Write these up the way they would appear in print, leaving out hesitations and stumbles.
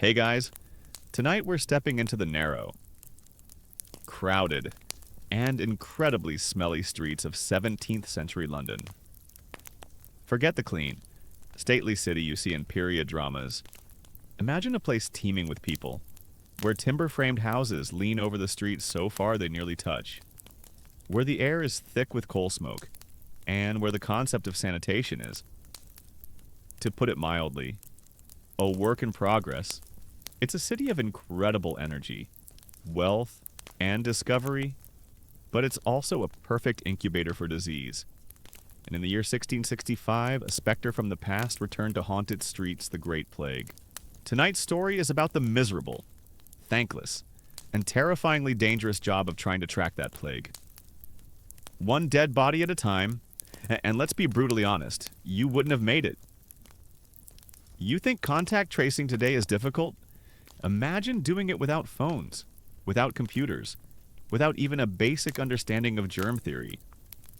Hey guys, tonight we're stepping into the narrow, crowded, and incredibly smelly streets of 17th century London. Forget the clean, stately city you see in period dramas. Imagine a place teeming with people, where timber-framed houses lean over the street so far they nearly touch, where the air is thick with coal smoke, and where the concept of sanitation is, to put it mildly, a work in progress. It's a city of incredible energy, wealth, and discovery, but it's also a perfect incubator for disease. And in the year 1665, a specter from the past returned to haunt its streets, the Great Plague. Tonight's story is about the miserable, thankless, and terrifyingly dangerous job of trying to track that plague. One dead body at a time, and let's be brutally honest, you wouldn't have made it. You think contact tracing today is difficult? Imagine doing it without phones, without computers, without even a basic understanding of germ theory.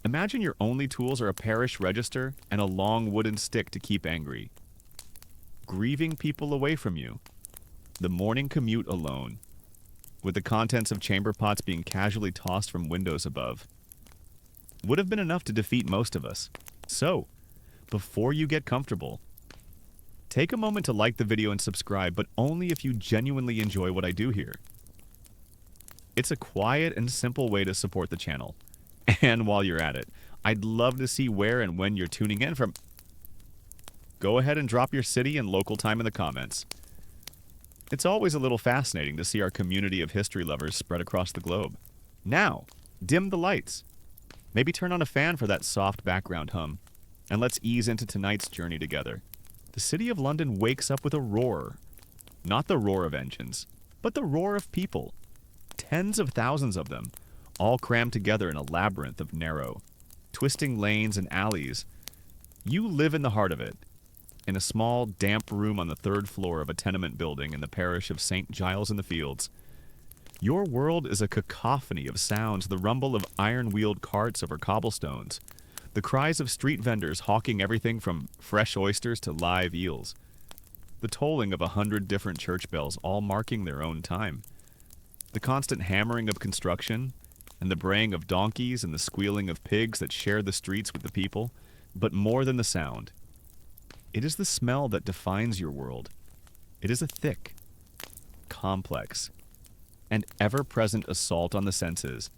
Imagine your only tools are a parish register and a long wooden stick to keep angry. Grieving people away from you. The morning commute alone, with the contents of chamber pots being casually tossed from windows above. Would have been enough to defeat most of us. So, before you get comfortable, take a moment to like the video and subscribe, but only if you genuinely enjoy what I do here. It's a quiet and simple way to support the channel. And while you're at it, I'd love to see where and when you're tuning in from. Go ahead and drop your city and local time in the comments. It's always a little fascinating to see our community of history lovers spread across the globe. Now, dim the lights. Maybe turn on a fan for that soft background hum, and let's ease into tonight's journey together. The city of London wakes up with a roar. Not the roar of engines, but the roar of people. Tens of thousands of them, all crammed together in a labyrinth of narrow, twisting lanes and alleys. You live in the heart of it, in a small, damp room on the third floor of a tenement building in the parish of St. Giles in the Fields. Your world is a cacophony of sounds, the rumble of iron-wheeled carts over cobblestones, the cries of street vendors hawking everything from fresh oysters to live eels, the tolling of 100 different church bells, all marking their own time, the constant hammering of construction, and the braying of donkeys and the squealing of pigs that share the streets with the people. But more than the sound, it is the smell that defines your world. It is a thick, complex, and ever-present assault on the senses.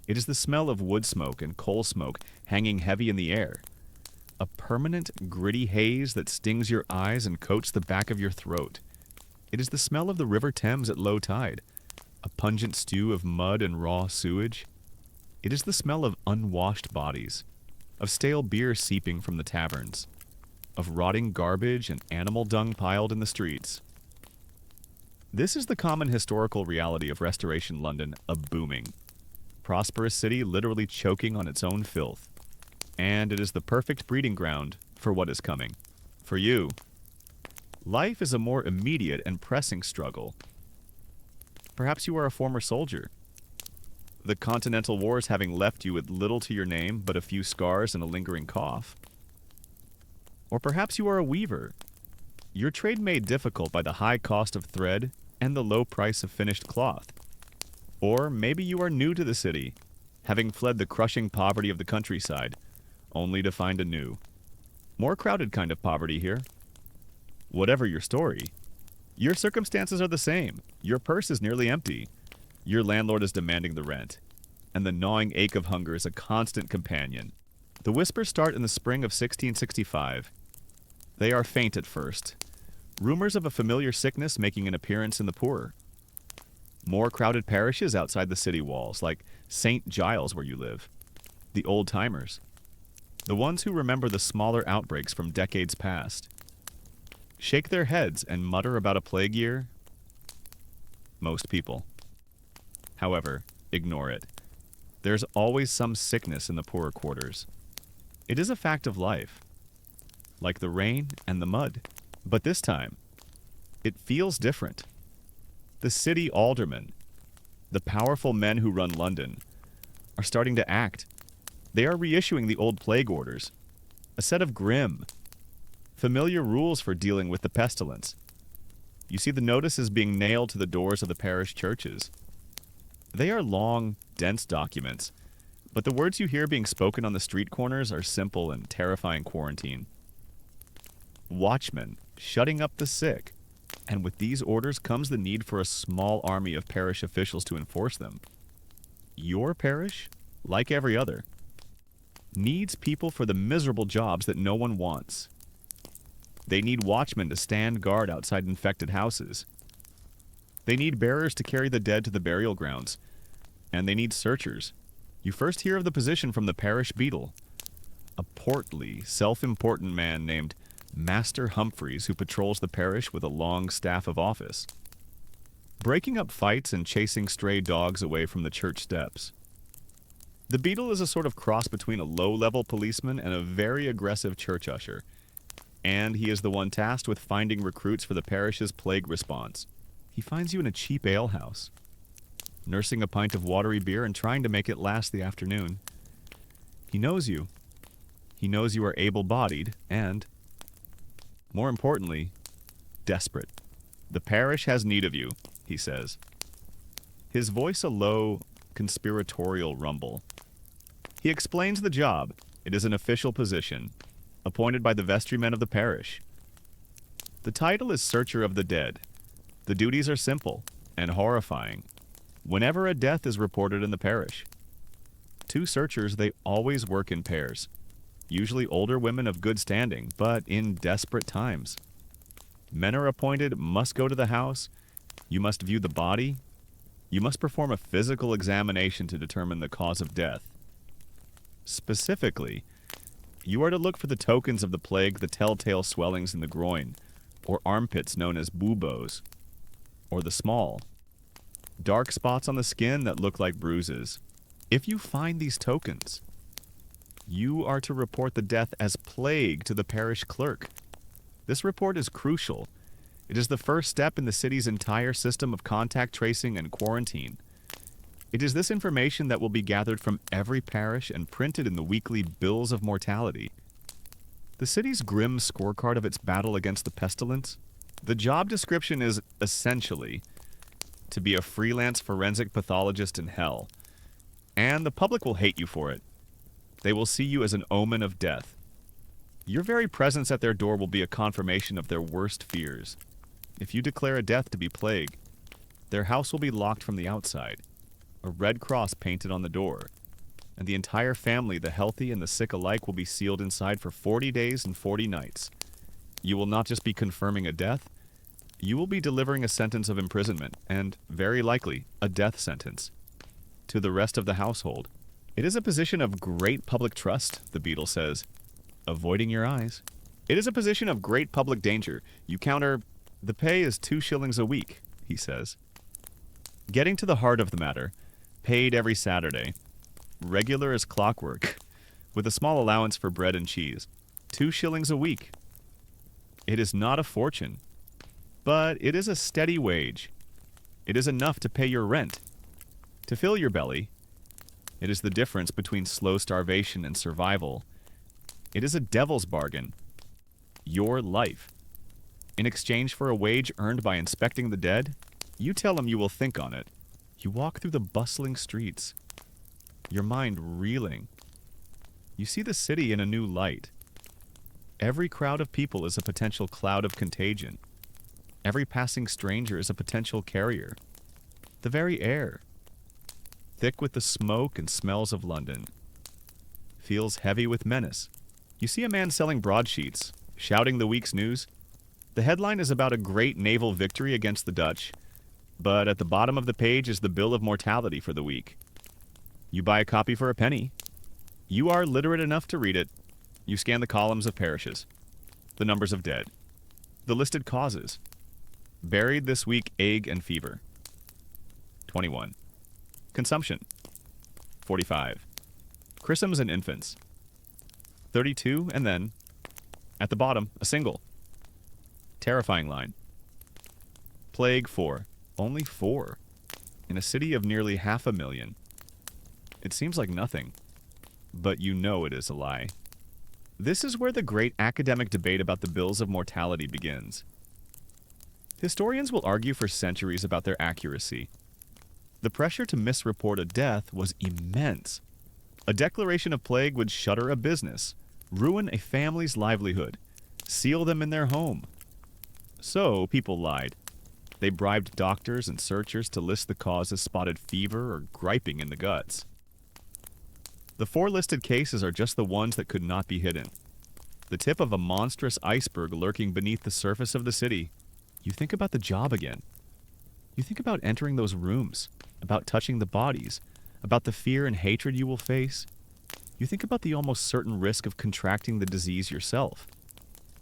It is the smell of wood smoke and coal smoke hanging heavy in the air. A permanent, gritty haze that stings your eyes and coats the back of your throat. It is the smell of the River Thames at low tide. A pungent stew of mud and raw sewage. It is the smell of unwashed bodies, of stale beer seeping from the taverns, of rotting garbage and animal dung piled in the streets. This is the common historical reality of Restoration London, a booming, prosperous city literally choking on its own filth. And it is the perfect breeding ground for what is coming. For you, life is a more immediate and pressing struggle. Perhaps you are a former soldier, the Continental Wars having left you with little to your name but a few scars and a lingering cough. Or perhaps you are a weaver, your trade made difficult by the high cost of thread and the low price of finished cloth. Or maybe you are new to the city, having fled the crushing poverty of the countryside, only to find a new, more crowded kind of poverty here. Whatever your story, your circumstances are the same. Your purse is nearly empty. Your landlord is demanding the rent. And the gnawing ache of hunger is a constant companion. The whispers start in the spring of 1665. They are faint at first. Rumors of a familiar sickness making an appearance in the poor. More crowded parishes outside the city walls, like St. Giles where you live. The old-timers. The ones who remember the smaller outbreaks from decades past. Shake their heads and mutter about a plague year? Most people. However, ignore it. There's always some sickness in the poorer quarters. It is a fact of life. Like the rain and the mud. But this time, it feels different. The city aldermen, the powerful men who run London, are starting to act. They are reissuing the old plague orders, a set of grim, familiar rules for dealing with the pestilence. You see the notices being nailed to the doors of the parish churches. They are long, dense documents, but the words you hear being spoken on the street corners are simple and terrifying quarantine. Watchmen, shutting up the sick. And with these orders comes the need for a small army of parish officials to enforce them. Your parish, like every other, needs people for the miserable jobs that no one wants. They need watchmen to stand guard outside infected houses. They need bearers to carry the dead to the burial grounds. And they need searchers. You first hear of the position from the parish beadle, a portly, self-important man named Master Humphreys who patrols the parish with a long staff of office, breaking up fights and chasing stray dogs away from the church steps. The beadle is a sort of cross between a low-level policeman and a very aggressive church usher, and he is the one tasked with finding recruits for the parish's plague response. He finds you in a cheap alehouse, nursing a pint of watery beer and trying to make it last the afternoon. He knows you. He knows you are able-bodied and, more importantly, desperate. The parish has need of you, he says. His voice a low, conspiratorial rumble. He explains the job. It is an official position, appointed by the vestrymen of the parish. The title is Searcher of the Dead. The duties are simple and horrifying. Whenever a death is reported in the parish, 2 searchers, they always work in pairs. Usually older women of good standing, but in desperate times. Men are appointed, must go to the house, you must view the body, you must perform a physical examination to determine the cause of death. Specifically, you are to look for the tokens of the plague, the telltale swellings in the groin, or armpits known as buboes, or the small, dark spots on the skin that look like bruises. If you find these tokens, you are to report the death as plague to the parish clerk. This report is crucial. It is the first step in the city's entire system of contact tracing and quarantine. It is this information that will be gathered from every parish and printed in the weekly bills of mortality. The city's grim scorecard of its battle against the pestilence. The job description is essentially to be a freelance forensic pathologist in hell. And the public will hate you for it. They will see you as an omen of death. Your very presence at their door will be a confirmation of their worst fears. If you declare a death to be plague, their house will be locked from the outside, a red cross painted on the door, and the entire family, the healthy and the sick alike, will be sealed inside for 40 days and 40 nights. You will not just be confirming a death, you will be delivering a sentence of imprisonment, and, very likely, a death sentence, to the rest of the household. It is a position of great public trust, the beadle says, avoiding your eyes. It is a position of great public danger. You counter, the pay is 2 shillings a week, he says. Getting to the heart of the matter, paid every Saturday, regular as clockwork, with a small allowance for bread and cheese. 2 shillings a week. It is not a fortune, but it is a steady wage. It is enough to pay your rent, to fill your belly. It is the difference between slow starvation and survival. It is a devil's bargain. Your life. In exchange for a wage earned by inspecting the dead, you tell them you will think on it. You walk through the bustling streets, your mind reeling. You see the city in a new light. Every crowd of people is a potential cloud of contagion. Every passing stranger is a potential carrier. The very air, thick with the smoke and smells of London, feels heavy with menace. You see a man selling broadsheets, shouting the week's news. The headline is about a great naval victory against the Dutch, but at the bottom of the page is the bill of mortality for the week. You buy a copy for a penny. You are literate enough to read it. You scan the columns of parishes, the numbers of dead, the listed causes. Buried this week, ague and fever. 21. Consumption. 45. Chrisms and infants. 32, and then, at the bottom, a single. Terrifying line. Plague 4. Only 4. In a city of nearly 500,000. It seems like nothing, but you know it is a lie. This is where the great academic debate about the bills of mortality begins. Historians will argue for centuries about their accuracy. The pressure to misreport a death was immense. A declaration of plague would shutter a business, ruin a family's livelihood, seal them in their home. So people lied. They bribed doctors and searchers to list the cause as spotted fever or griping in the guts. The 4 listed cases are just the ones that could not be hidden. The tip of a monstrous iceberg lurking beneath the surface of the city. You think about the job again. You think about entering those rooms, about touching the bodies, about the fear and hatred you will face. You think about the almost certain risk of contracting the disease yourself.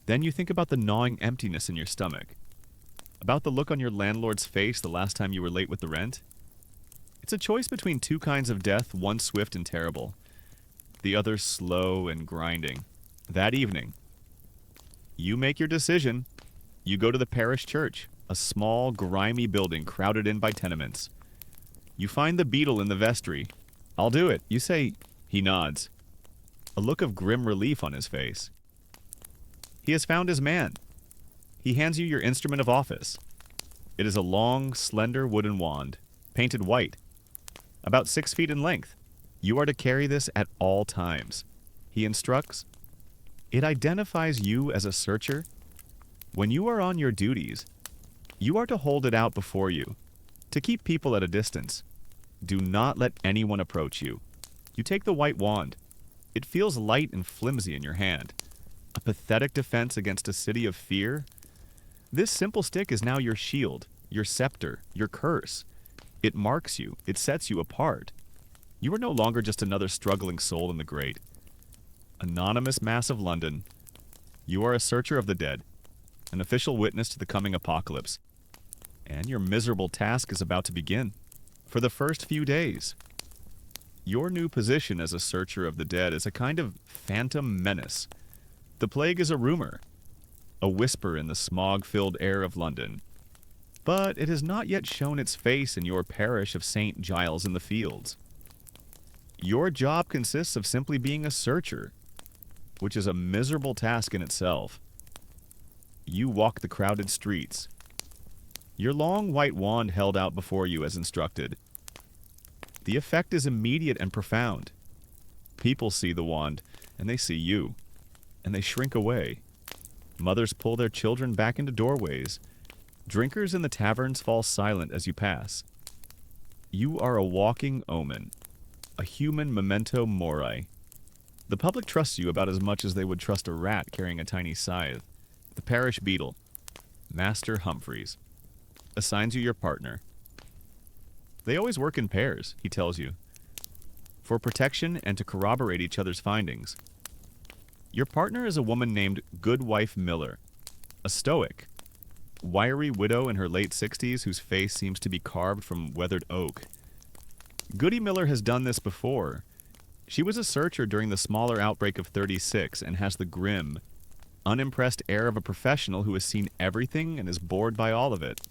Then you think about the gnawing emptiness in your stomach, about the look on your landlord's face the last time you were late with the rent. It's a choice between 2 kinds of death, one swift and terrible, the other slow and grinding. That evening, you make your decision. You go to the parish church, a small, grimy building crowded in by tenements. You find the beadle in the vestry. "I'll do it," you say. He nods, a look of grim relief on his face. He has found his man. He hands you your instrument of office. It is a long, slender wooden wand, painted white, about 6 feet in length. You are to carry this at all times. He instructs. It identifies you as a searcher. When you are on your duties, you are to hold it out before you, to keep people at a distance. Do not let anyone approach you. You take the white wand. It feels light and flimsy in your hand. A pathetic defense against a city of fear. This simple stick is now your shield, your scepter, your curse. It marks you. It sets you apart. You are no longer just another struggling soul in the great, anonymous mass of London. You are a searcher of the dead, an official witness to the coming apocalypse. And your miserable task is about to begin. For the first few days, your new position as a searcher of the dead is a kind of phantom menace. The plague is a rumor, a whisper in the smog-filled air of London. But it has not yet shown its face in your parish of St. Giles in the Fields. Your job consists of simply being a searcher, which is a miserable task in itself. You walk the crowded streets, your long white wand held out before you as instructed. The effect is immediate and profound. People see the wand, and they see you, and they shrink away. Mothers pull their children back into doorways. Drinkers in the taverns fall silent as you pass. You are a walking omen, a human memento mori. The public trusts you about as much as they would trust a rat carrying a tiny scythe. The parish beadle, Master Humphreys, assigns you your partner. They always work in pairs, he tells you, for protection and to corroborate each other's findings. Your partner is a woman named Goodwife Miller, a stoic, wiry widow in her late 60s whose face seems to be carved from weathered oak. Goody Miller has done this before. She was a searcher during the smaller outbreak of 36 and has the grim, unimpressed air of a professional who has seen everything and is bored by all of it.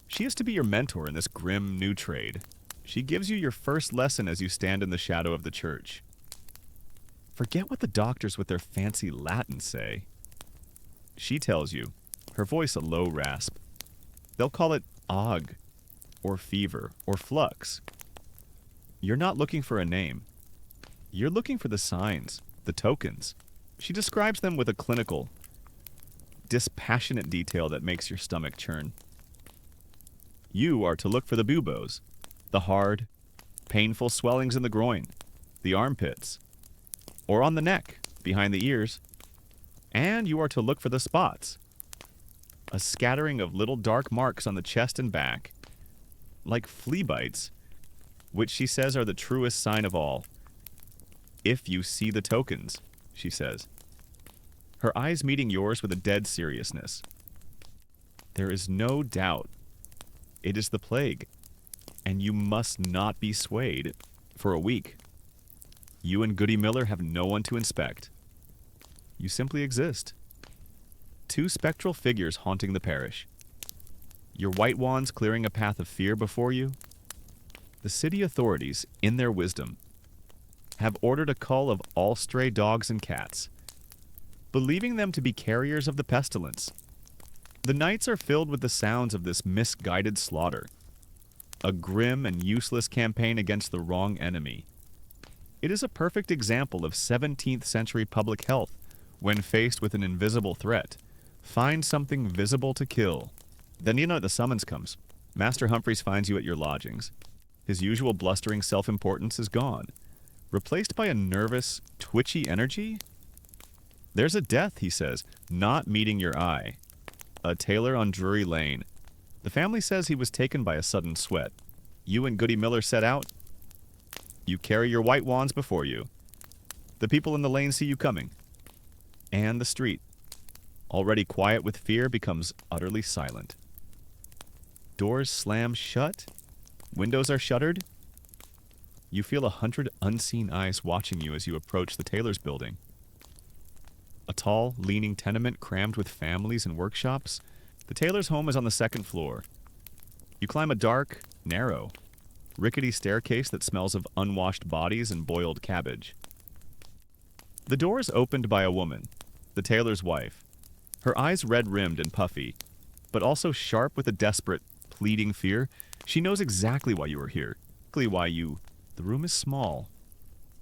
She is to be your mentor in this grim new trade. She gives you your first lesson as you stand in the shadow of the church. Forget what the doctors with their fancy Latin say. She tells you, her voice a low rasp. They'll call it ague, or fever, or flux. You're not looking for a name. You're looking for the signs, the tokens. She describes them with a clinical, dispassionate detail that makes your stomach churn. You are to look for the buboes, the hard, painful swellings in the groin, the armpits, or on the neck, behind the ears. And you are to look for the spots, a scattering of little dark marks on the chest and back, like flea bites, which she says are the truest sign of all. If you see the tokens, she says, her eyes meeting yours with a dead seriousness. There is no doubt. It is the plague, and you must not be swayed for a week. You and Goody Miller have no one to inspect. You simply exist. 2 spectral figures haunting the parish. Your white wands clearing a path of fear before you. The city authorities, in their wisdom, have ordered a cull of all stray dogs and cats, believing them to be carriers of the pestilence. The nights are filled with the sounds of this misguided slaughter, a grim and useless campaign against the wrong enemy. It is a perfect example of 17th century public health when faced with an invisible threat. Find something visible to kill. Then the summons comes. Master Humphreys finds you at your lodgings. His usual blustering self-importance is gone, replaced by a nervous, twitchy energy. There's a death, he says, not meeting your eye. A tailor on Drury Lane. The family says he was taken by a sudden sweat. You and Goody Miller set out. You carry your white wands before you. The people in the lane see you coming. And the street, already quiet with fear, becomes utterly silent. Doors slam shut. Windows are shuttered. You feel 100 unseen eyes watching you as you approach the tailor's building. A tall, leaning tenement crammed with families and workshops. The tailor's home is on the second floor. You climb a dark, narrow, rickety staircase that smells of unwashed bodies and boiled cabbage. The door is opened by a woman, the tailor's wife. Her eyes red-rimmed and puffy, but also sharp with a desperate, pleading fear. She knows exactly why you are here. The room is small,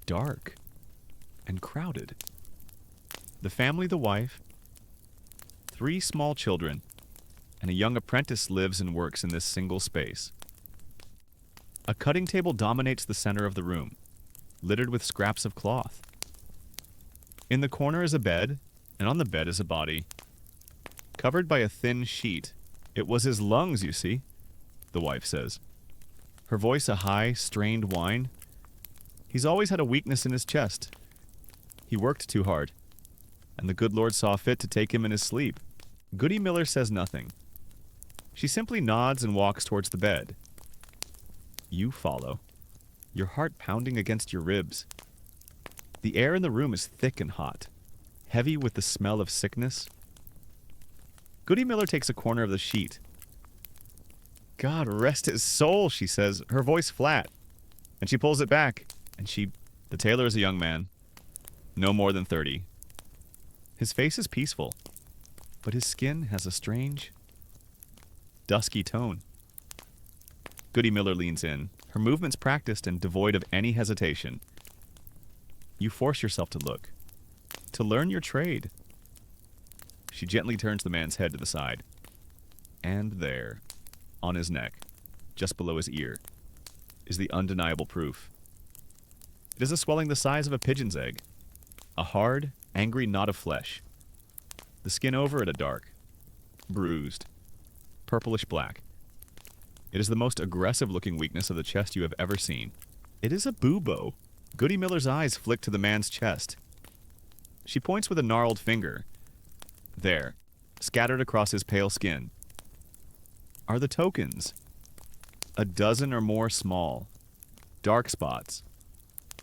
dark, and crowded. The family, the wife, 3 small children, and a young apprentice lives and works in this single space. A cutting table dominates the center of the room, littered with scraps of cloth. In the corner is a bed, and on the bed is a body, covered by a thin sheet. It was his lungs, you see, the wife says. Her voice a high, strained whine. He's always had a weakness in his chest. He worked too hard, and the good Lord saw fit to take him in his sleep. Goody Miller says nothing. She simply nods and walks towards the bed. You follow, your heart pounding against your ribs. The air in the room is thick and hot, heavy with the smell of sickness. Goody Miller takes a corner of the sheet. God rest his soul, she says, her voice flat. And she pulls it back, and the tailor is a young man, no more than 30. His face is peaceful, but his skin has a strange, dusky tone. Goody Miller leans in, her movements practiced and devoid of any hesitation. You force yourself to look, to learn your trade. She gently turns the man's head to the side. And there, on his neck, just below his ear, is the undeniable proof. It is a swelling the size of a pigeon's egg, a hard, angry knot of flesh. The skin over it a dark, bruised, purplish black. It is the most aggressive-looking weakness of the chest you have ever seen. It is a bubo. Goody Miller's eyes flick to the man's chest. She points with a gnarled finger. There, scattered across his pale skin, are the tokens. A dozen or more small, dark spots,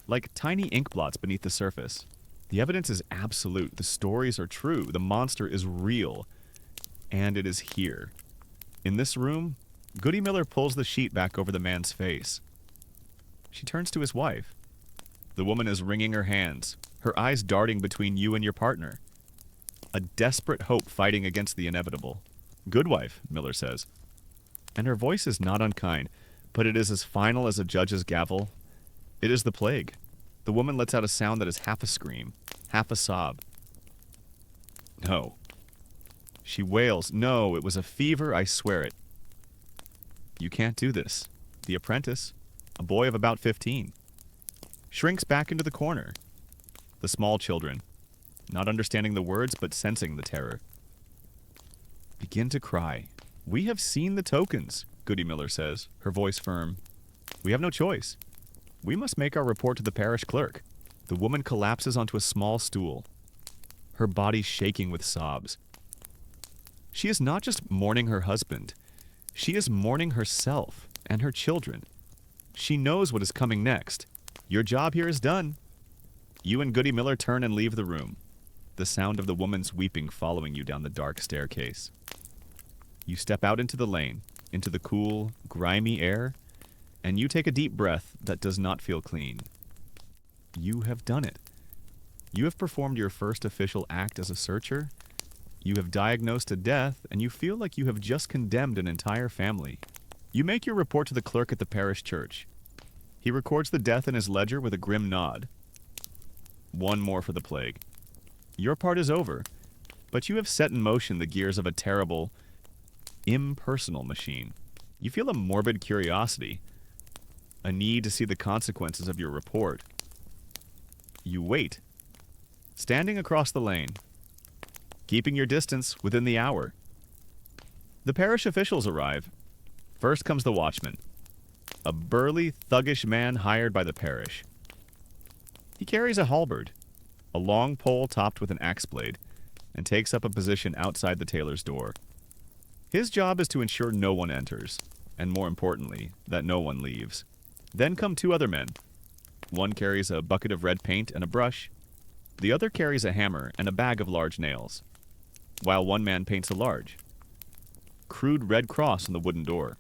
like tiny ink blots beneath the surface. The evidence is absolute. The stories are true. The monster is real. And it is here. In this room, Goody Miller pulls the sheet back over the man's face. She turns to his wife. The woman is wringing her hands, her eyes darting between you and your partner. A desperate hope fighting against the inevitable. Good wife, Miller says. And her voice is not unkind, but it is as final as a judge's gavel. It is the plague. The woman lets out a sound that is half a scream, half a sob. No. She wails, no, it was a fever, I swear it. You can't do this. The apprentice, a boy of about 15, shrinks back into the corner. The small children, not understanding the words but sensing the terror, begin to cry. We have seen the tokens, Goody Miller says, her voice firm. We have no choice. We must make our report to the parish clerk. The woman collapses onto a small stool, her body shaking with sobs. She is not just mourning her husband. She is mourning herself and her children. She knows what is coming next. Your job here is done. You and Goody Miller turn and leave the room, the sound of the woman's weeping following you down the dark staircase. You step out into the lane, into the cool, grimy air, and you take a deep breath that does not feel clean. You have done it. You have performed your first official act as a searcher, You have diagnosed a death, and you feel like you have just condemned an entire family. You make your report to the clerk at the parish church. He records the death in his ledger with a grim nod. One more for the plague. Your part is over, but you have set in motion the gears of a terrible, impersonal machine. You feel a morbid curiosity, a need to see the consequences of your report. You wait, standing across the lane, keeping your distance within the hour. The parish officials arrive. First comes the watchman, a burly, thuggish man hired by the parish. He carries a halberd, a long pole topped with an axe blade, and takes up a position outside the tailor's door. His job is to ensure no one enters, and more importantly, that no one leaves. Then come two other men. One carries a bucket of red paint and a brush. The other carries a hammer and a bag of large nails, while one man paints a large, crude red cross on the wooden door,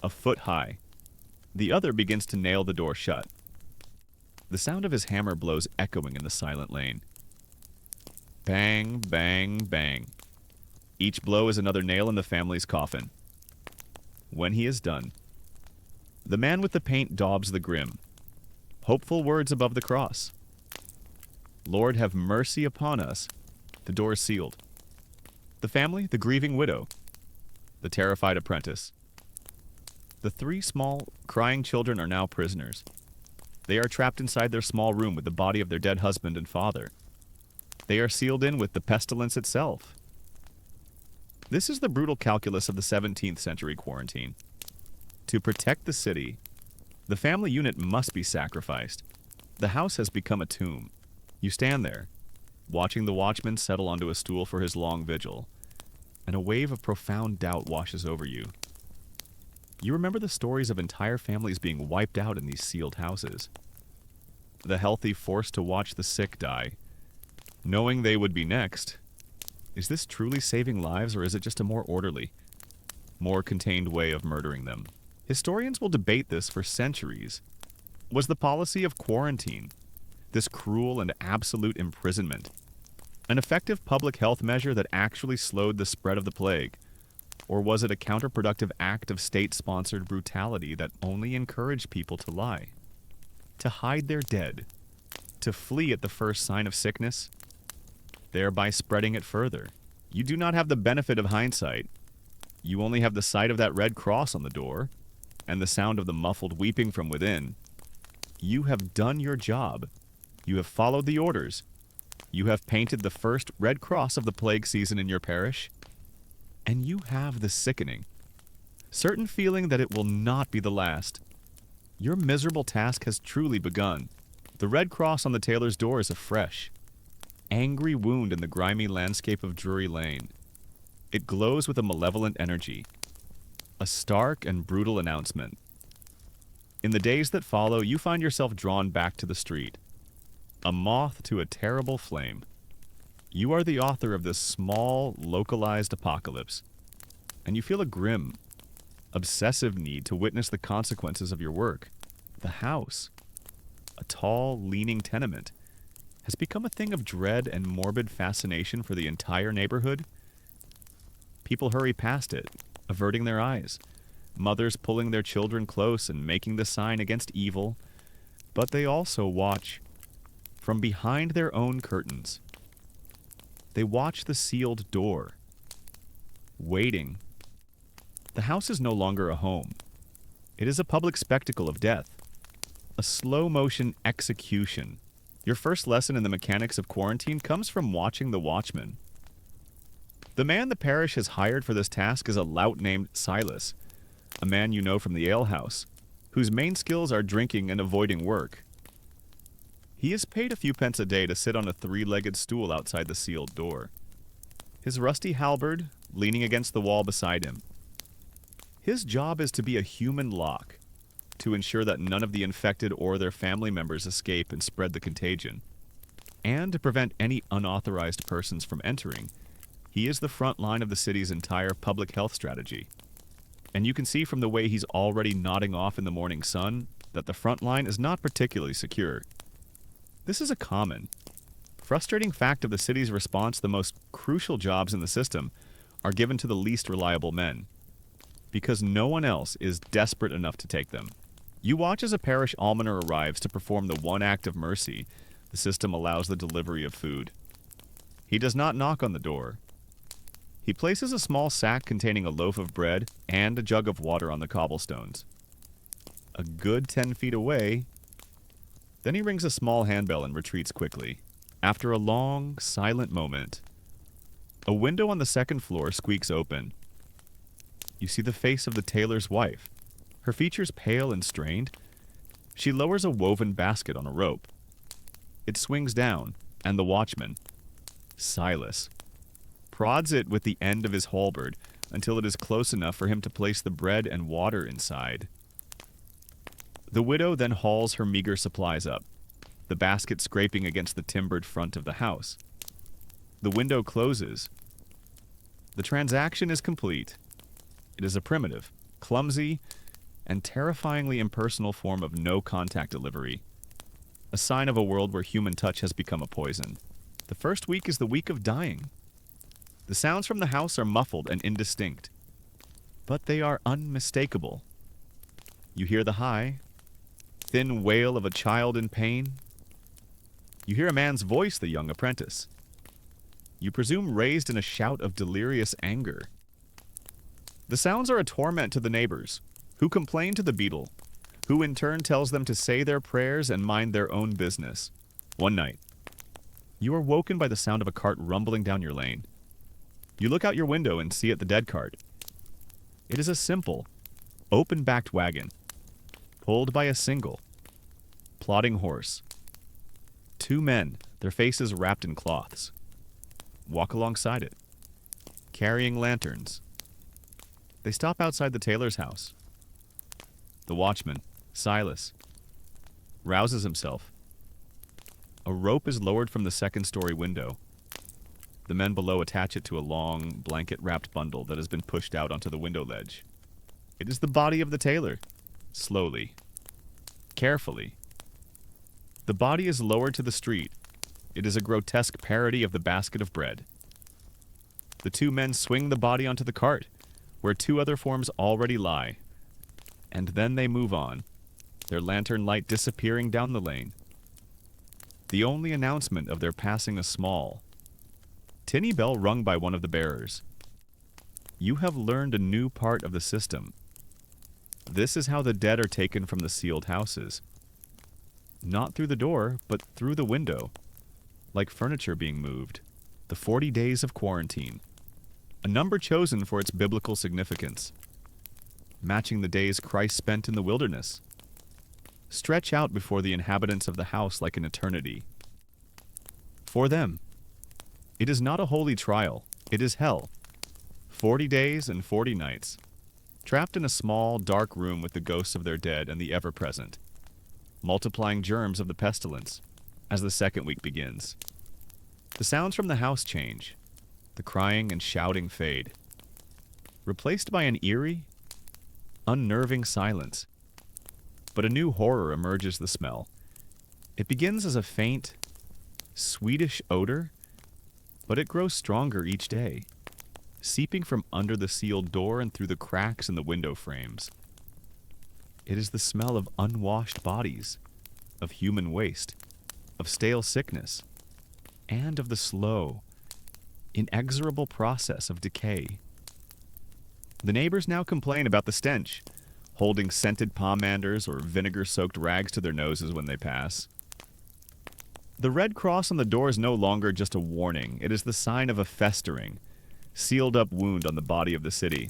a foot high. The other begins to nail the door shut. The sound of his hammer blows echoing in the silent lane. Bang, bang, bang. Each blow is another nail in the family's coffin. When he is done, the man with the paint daubs the grim, hopeful words above the cross. Lord, have mercy upon us. The door is sealed. The family, the grieving widow, the terrified apprentice. The three small, crying children are now prisoners. They are trapped inside their small room with the body of their dead husband and father. They are sealed in with the pestilence itself. This is the brutal calculus of the 17th century quarantine. To protect the city, the family unit must be sacrificed. The house has become a tomb. You stand there, watching the watchman settle onto a stool for his long vigil, and a wave of profound doubt washes over you. You remember the stories of entire families being wiped out in these sealed houses. The healthy forced to watch the sick die, knowing they would be next. Is this truly saving lives, or is it just a more orderly, more contained way of murdering them? Historians will debate this for centuries. Was the policy of quarantine, this cruel and absolute imprisonment, an effective public health measure that actually slowed the spread of the plague? Or was it a counterproductive act of state-sponsored brutality that only encouraged people to lie, to hide their dead, to flee at the first sign of sickness, thereby spreading it further? You do not have the benefit of hindsight. You only have the sight of that red cross on the door and the sound of the muffled weeping from within. You have done your job. You have followed the orders. You have painted the first red cross of the plague season in your parish. And you have the sickening, certain feeling that it will not be the last. Your miserable task has truly begun. The red cross on the tailor's door is a fresh, angry wound in the grimy landscape of Drury Lane. It glows with a malevolent energy, a stark and brutal announcement. In the days that follow, you find yourself drawn back to the street, a moth to a terrible flame. You are the author of this small, localized apocalypse, and you feel a grim, obsessive need to witness the consequences of your work. The house, a tall, leaning tenement, has become a thing of dread and morbid fascination for the entire neighborhood. People hurry past it, averting their eyes, mothers pulling their children close and making the sign against evil, but they also watch from behind their own curtains. They watch the sealed door, waiting. The house is no longer a home. It is a public spectacle of death, a slow-motion execution. Your first lesson in the mechanics of quarantine comes from watching the watchman. The man the parish has hired for this task is a lout named Silas, a man you know from the alehouse, whose main skills are drinking and avoiding work. He is paid a few pence a day to sit on a three-legged stool outside the sealed door, his rusty halberd leaning against the wall beside him. His job is to be a human lock, to ensure that none of the infected or their family members escape and spread the contagion. And to prevent any unauthorized persons from entering, he is the front line of the city's entire public health strategy. And you can see from the way he's already nodding off in the morning sun that the front line is not particularly secure. This is a common, Frustrating fact of the city's response, the most crucial jobs in the system are given to the least reliable men, because no one else is desperate enough to take them. You watch as a parish almoner arrives to perform the one act of mercy the system allows the delivery of food. He does not knock on the door. He places a small sack containing a loaf of bread and a jug of water on the cobblestones. A good 10 feet away, then he rings a small handbell and retreats quickly. After a long, silent moment, a window on the second floor squeaks open. You see the face of the tailor's wife, her features pale and strained. She lowers a woven basket on a rope. It swings down, and the watchman, Silas, prods it with the end of his halberd until it is close enough for him to place the bread and water inside. The widow then hauls her meager supplies up, the basket scraping against the timbered front of the house. The window closes. The transaction is complete. It is a primitive, clumsy, and terrifyingly impersonal form of no-contact delivery, a sign of a world where human touch has become a poison. The first week is the week of dying. The sounds from the house are muffled and indistinct, but they are unmistakable. You hear the high, thin wail of a child in pain. You hear a man's voice, the young apprentice. You presume raised in a shout of delirious anger. The sounds are a torment to the neighbors, who complain to the beadle, who in turn tells them to say their prayers and mind their own business. One night, you are woken by the sound of a cart rumbling down your lane. You look out your window and see it the dead cart. It is a simple, open-backed wagon, pulled by a single, plodding horse. Two men, their faces wrapped in cloths, walk alongside it, carrying lanterns. They stop outside the tailor's house. The watchman, Silas, rouses himself. A rope is lowered from the second-story window. The men below attach it to a long, blanket-wrapped bundle that has been pushed out onto the window ledge. It is the body of the tailor. Slowly, carefully. The body is lowered to the street. It is a grotesque parody of the basket of bread. The two men swing the body onto the cart, where two other forms already lie, and then they move on, their lantern light disappearing down the lane. The only announcement of their passing a small, tinny bell rung by one of the bearers. You have learned a new part of the system. This is how the dead are taken from the sealed houses. Not through the door, but through the window, like furniture being moved. The 40 days of quarantine, a number chosen for its biblical significance, matching the days Christ spent in the wilderness, stretch out before the inhabitants of the house like an eternity. For them, it is not a holy trial, it is hell. 40 days and 40 nights, trapped in a small, dark room with the ghosts of their dead and the ever-present, multiplying germs of the pestilence as the second week begins. The sounds from the house change. The crying and shouting fade, replaced by an eerie, unnerving silence. But a new horror emerges the smell. It begins as a faint, sweetish odor, but it grows stronger each day, seeping from under the sealed door and through the cracks in the window frames. It is the smell of unwashed bodies, of human waste, of stale sickness, and of the slow, inexorable process of decay. The neighbors now complain about the stench, holding scented pomanders or vinegar-soaked rags to their noses when they pass. The red cross on the door is no longer just a warning. It is the sign of a festering, sealed-up wound on the body of the city.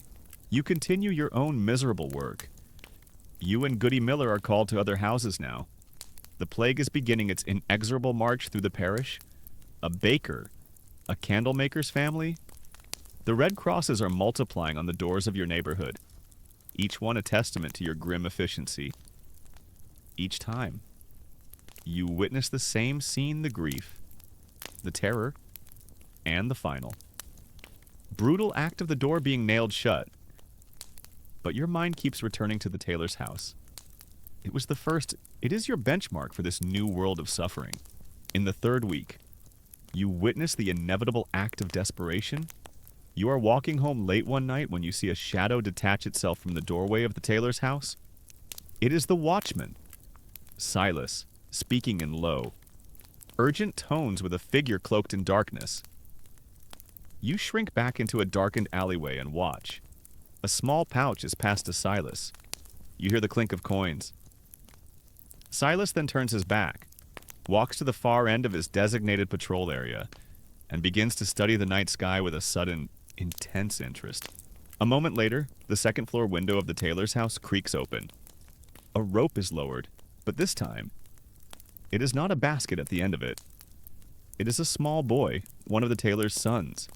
You continue your own miserable work. You and Goody Miller are called to other houses now. The plague is beginning its inexorable march through the parish. A baker, a candlemaker's family. The red crosses are multiplying on the doors of your neighborhood, each one a testament to your grim efficiency. Each time, you witness the same scene: the grief, the terror, and the final. Brutal act of the door being nailed shut. But your mind keeps returning to the tailor's house. It was the first, it is your benchmark for this new world of suffering. In the third week, You witness the inevitable act of desperation. You are walking home late one night when you see a shadow detach itself from the doorway of the tailor's house. It is the watchman, Silas, speaking in low, urgent tones with a figure cloaked in darkness. You shrink back into a darkened alleyway and watch. A small pouch is passed to Silas. You hear the clink of coins. Silas then turns his back, walks to the far end of his designated patrol area, and begins to study the night sky with a sudden, intense interest. A moment later, the second-floor window of the tailor's house creaks open. A rope is lowered, but this time, it is not a basket at the end of it. It is a small boy, one of the tailor's sons.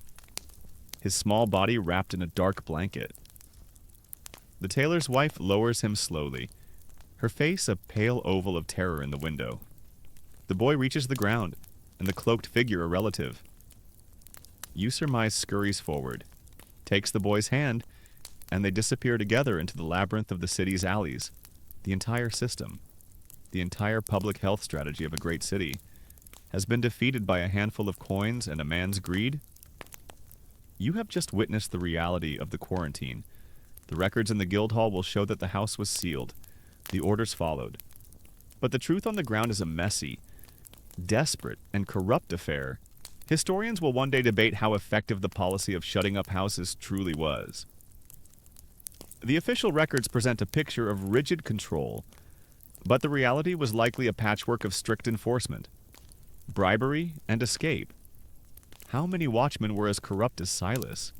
His small body wrapped in a dark blanket. The tailor's wife lowers him slowly, her face a pale oval of terror in the window. The boy reaches the ground, and the cloaked figure a relative. You surmise scurries forward, takes the boy's hand, and they disappear together into the labyrinth of the city's alleys. The entire system, the entire public health strategy of a great city, has been defeated by a handful of coins and a man's greed. You have just witnessed the reality of the quarantine. The records in the Guildhall will show that the house was sealed. The orders followed. But the truth on the ground is a messy, desperate, and corrupt affair. Historians will one day debate how effective the policy of shutting up houses truly was. The official records present a picture of rigid control, but the reality was likely a patchwork of strict enforcement, bribery, and escape. How many watchmen were as corrupt as Silas?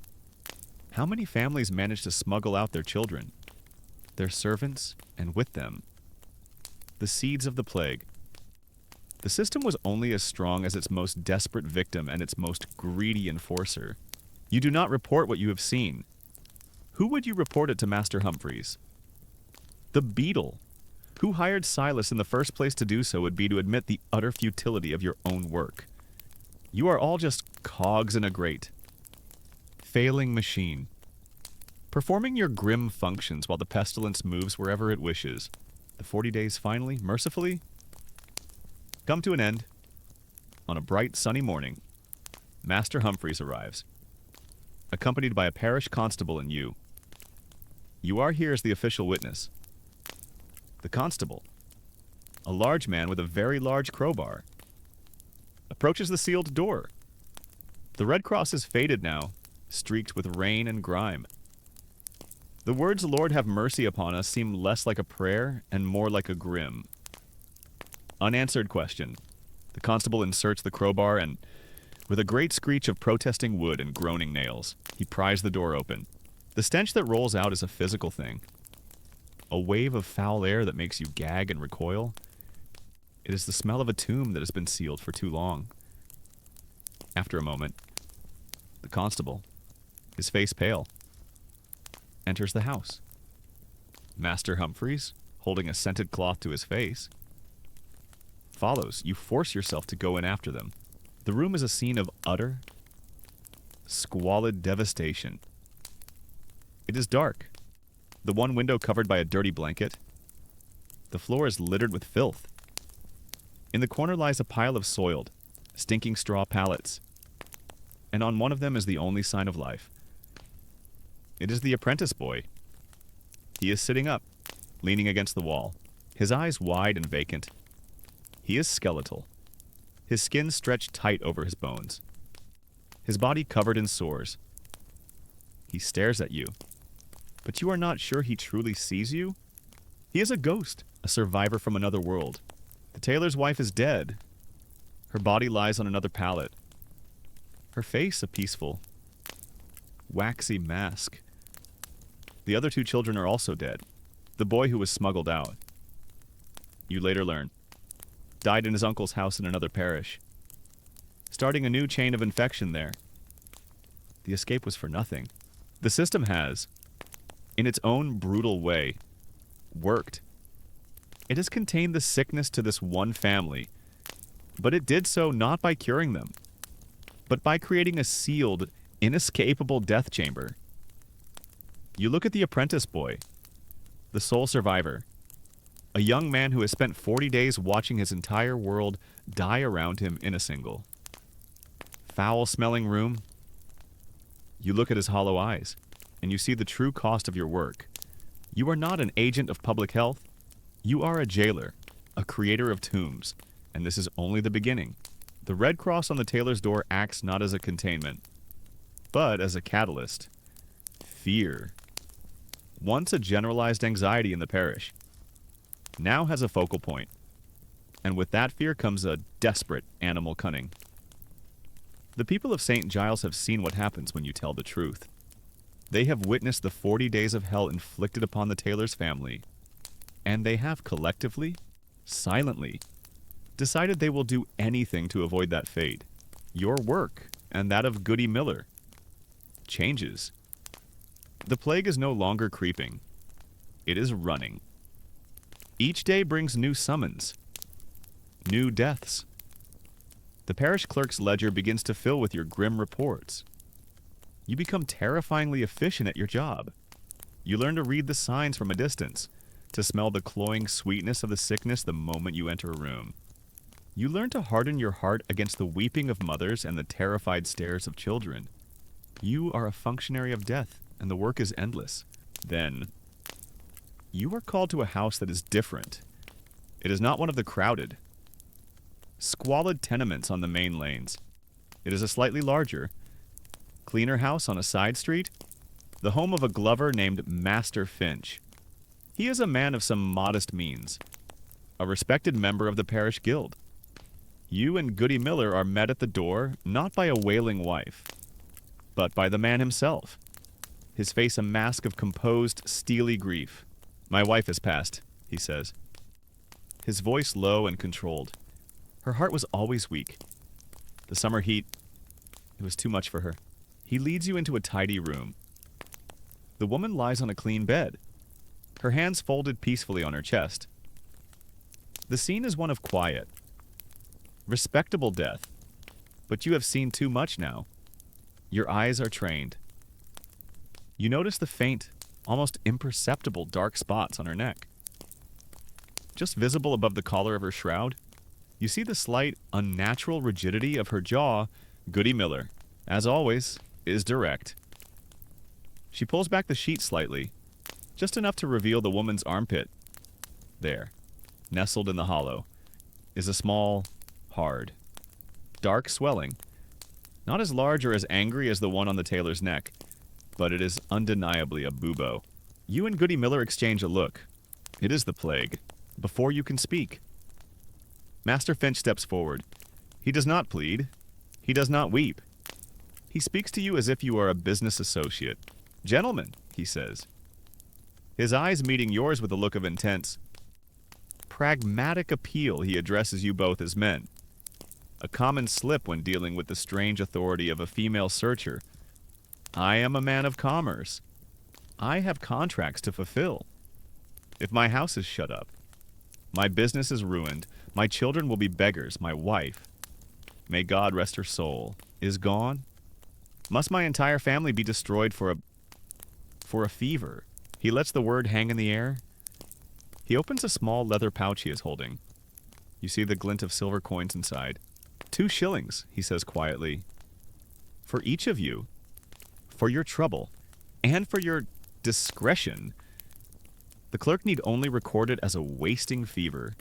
How many families managed to smuggle out their children, their servants, and with them the seeds of the plague? The system was only as strong as its most desperate victim and its most greedy enforcer. You do not report what you have seen. Who would you report it to, Master Humphreys? The beadle. Who hired Silas in the first place to do so would be to admit the utter futility of your own work. You are all just cogs in a grate. Failing machine. Performing your grim functions while the pestilence moves wherever it wishes. The 40 days finally, mercifully, come to an end. On a bright, sunny morning, Master Humphreys arrives, accompanied by a parish constable and you. You are here as the official witness. The constable, a large man with a very large crowbar, approaches the sealed door. The Red Cross is faded now, streaked with rain and grime. The words, "Lord, have mercy upon us," seem less like a prayer and more like a grim, unanswered question. The constable inserts the crowbar and, with a great screech of protesting wood and groaning nails, he pries the door open. The stench that rolls out is a physical thing. A wave of foul air that makes you gag and recoil. It is the smell of a tomb that has been sealed for too long. After a moment, the constable, his face pale, enters the house. Master Humphreys, holding a scented cloth to his face, follows. You force yourself to go in after them. The room is a scene of utter, squalid devastation. It is dark, the one window covered by a dirty blanket. The floor is littered with filth. In the corner lies a pile of soiled, stinking straw pallets, and on one of them is the only sign of life. It is the apprentice boy. He is sitting up, leaning against the wall, his eyes wide and vacant. He is skeletal, his skin stretched tight over his bones, his body covered in sores. He stares at you, but you are not sure he truly sees you. He is a ghost, a survivor from another world. The tailor's wife is dead. Her body lies on another pallet. Her face a peaceful, waxy mask. The other two children are also dead. The boy who was smuggled out, you later learn, died in his uncle's house in another parish, starting a new chain of infection there. The escape was for nothing. The system has, in its own brutal way, worked. It has contained the sickness to this one family, but it did so not by curing them, but by creating a sealed, inescapable death chamber. You look at the apprentice boy, the sole survivor, a young man who has spent 40 days watching his entire world die around him in a single. foul-smelling room, you look at his hollow eyes, and you see the true cost of your work. You are not an agent of public health. You are a jailer, a creator of tombs, and this is only the beginning. The red cross on the tailor's door acts not as a containment, but as a catalyst. Fear. Once a generalized anxiety in the parish, now has a focal point. And with that fear comes a desperate animal cunning. The people of St. Giles have seen what happens when you tell the truth. They have witnessed the 40 days of hell inflicted upon the tailor's family, and they have collectively, silently, decided they will do anything to avoid that fate. Your work, and that of Goody Miller, changes. The plague is no longer creeping. It is running. Each day brings new summons, new deaths. The parish clerk's ledger begins to fill with your grim reports. You become terrifyingly efficient at your job. You learn to read the signs from a distance, to smell the cloying sweetness of the sickness the moment you enter a room. You learn to harden your heart against the weeping of mothers and the terrified stares of children. You are a functionary of death, and the work is endless. Then, you are called to a house that is different. It is not one of the crowded, squalid tenements on the main lanes. It is a slightly larger, cleaner house on a side street, the home of a glover named Master Finch. He is a man of some modest means, a respected member of the parish guild. You and Goody Miller are met at the door not by a wailing wife, but by the man himself, his face a mask of composed, steely grief. "My wife has passed," he says, his voice low and controlled. Her heart was always weak. The summer heat, it was too much for her. He leads you into a tidy room. The woman lies on a clean bed, her hands folded peacefully on her chest. The scene is one of quiet, respectable death, but you have seen too much now. Your eyes are trained. You notice the faint, almost imperceptible dark spots on her neck. Just visible above the collar of her shroud, you see the slight, unnatural rigidity of her jaw. Goody Miller, as always, is direct. She pulls back the sheet slightly, just enough to reveal the woman's armpit. There, nestled in the hollow, is a small, hard, dark swelling, not as large or as angry as the one on the tailor's neck, but it is undeniably a bubo. You and Goody Miller exchange a look. It is the plague, before you can speak. Master Finch steps forward. He does not plead. He does not weep. He speaks to you as if you are a business associate. "Gentlemen," he says, his eyes meeting yours with a look of intense, pragmatic appeal. He addresses you both as men, a common slip when dealing with the strange authority of a female searcher. "I am a man of commerce. I have contracts to fulfill. If my house is shut up, my business is ruined, my children will be beggars, my wife, may God rest her soul, is gone, must my entire family be destroyed for a fever?" He lets the word hang in the air. He opens a small leather pouch he is holding. You see the glint of silver coins inside. 2 shillings, he says quietly. "For each of you, for your trouble, and for your discretion." The clerk need only record it as a wasting fever.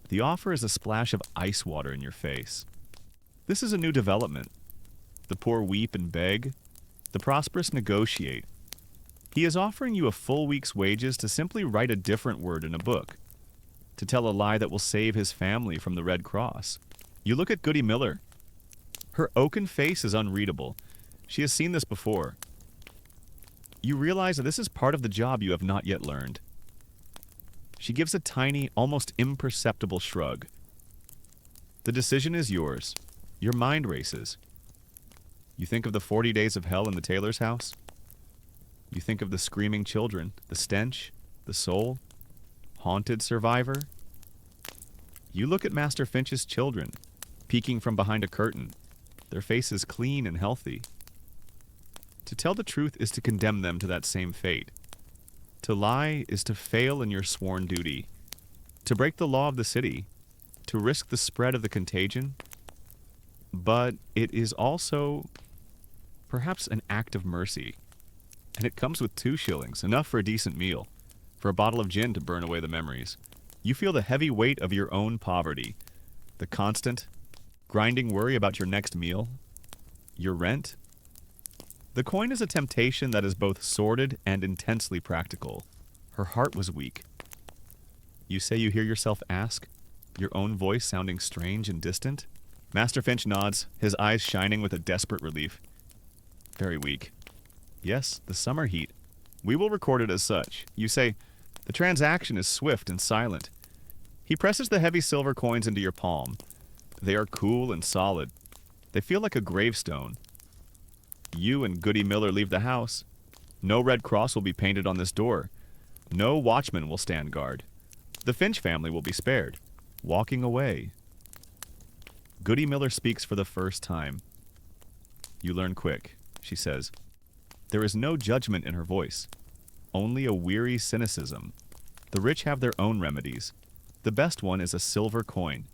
The offer is a splash of ice water in your face. This is a new development. The poor weep and beg. The prosperous negotiate. He is offering you a full week's wages to simply write a different word in a book, to tell a lie that will save his family from the Red Cross. You look at Goody Miller. Her oaken face is unreadable. She has seen this before. You realize that this is part of the job you have not yet learned. She gives a tiny, almost imperceptible shrug. The decision is yours. Your mind races. You think of the 40 days of hell in the tailor's house. You think of the screaming children, the stench, the soul, haunted survivor. You look at Master Finch's children, peeking from behind a curtain, their faces clean and healthy. To tell the truth is to condemn them to that same fate. To lie is to fail in your sworn duty. To break the law of the city, to risk the spread of the contagion. but it is also perhaps an act of mercy. And it comes with 2 shillings, enough for a decent meal, for a bottle of gin to burn away the memories. You feel the heavy weight of your own poverty, the constant, grinding worry about your next meal, your rent. The coin is a temptation that is both sordid and intensely practical. Her heart was weak. You say you hear yourself ask, your own voice sounding strange and distant? Master Finch nods, his eyes shining with a desperate relief. Very weak. Yes, the summer heat. We will record it as such. You say, the transaction is swift and silent. He presses the heavy silver coins into your palm. They are cool and solid. They feel like a gravestone. You and Goody Miller leave the house. No red cross will be painted on this door. No watchman will stand guard. The Finch family will be spared, walking away. Goody Miller speaks for the first time. You learn quick, she says. There is no judgment in her voice, only a weary cynicism. The rich have their own remedies. The best one is a silver coin.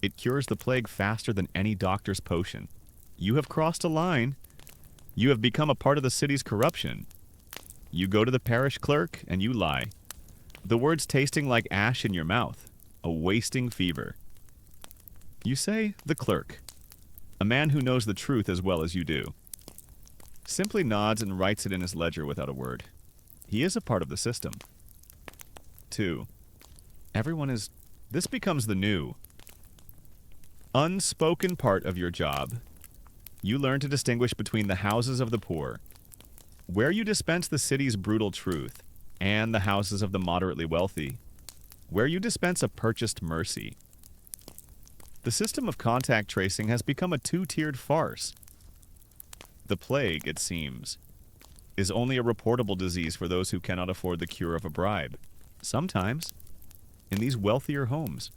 It cures the plague faster than any doctor's potion. You have crossed a line. You have become a part of the city's corruption. You go to the parish clerk and you lie. The words tasting like ash in your mouth, a wasting fever. You say, the clerk, a man who knows the truth as well as you do. Simply nods and writes it in his ledger without a word. He is a part of the system. 2. This becomes the new, unspoken part of your job. You learn to distinguish between the houses of the poor, where you dispense the city's brutal truth, and the houses of the moderately wealthy, where you dispense a purchased mercy. The system of contact tracing has become a 2-tiered farce. The plague, it seems, is only a reportable disease for those who cannot afford the cure of a bribe. Sometimes, in these wealthier homes.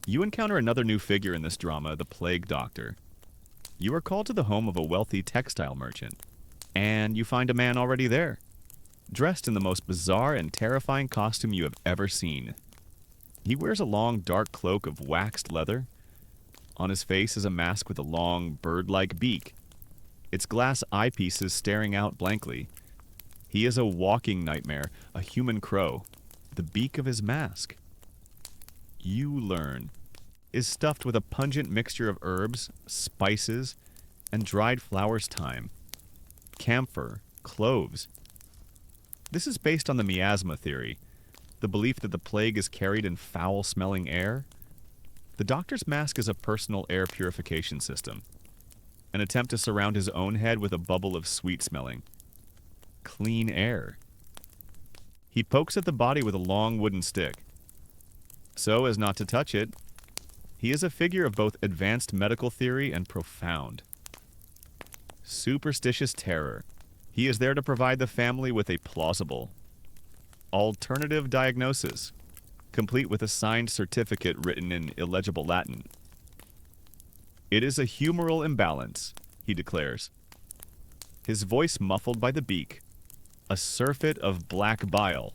You encounter another new figure in this drama, the plague doctor. You are called to the home of a wealthy textile merchant, and you find a man already there, dressed in the most bizarre and terrifying costume you have ever seen. He wears a long, dark cloak of waxed leather. On his face is a mask with a long, bird-like beak, its glass eyepieces staring out blankly. He is a walking nightmare, a human crow. The beak of his mask, you learn, is stuffed with a pungent mixture of herbs, spices, and dried flowers thyme, camphor, cloves. This is based on the miasma theory, the belief that the plague is carried in foul-smelling air. The doctor's mask is a personal air purification system, an attempt to surround his own head with a bubble of sweet-smelling, clean air. He pokes at the body with a long wooden stick, so as not to touch it. He is a figure of both advanced medical theory and profound superstitious terror. He is there to provide the family with a plausible, alternative diagnosis, complete with a signed certificate written in illegible Latin. It is a humoral imbalance, he declares, his voice muffled by the beak, a surfeit of black bile,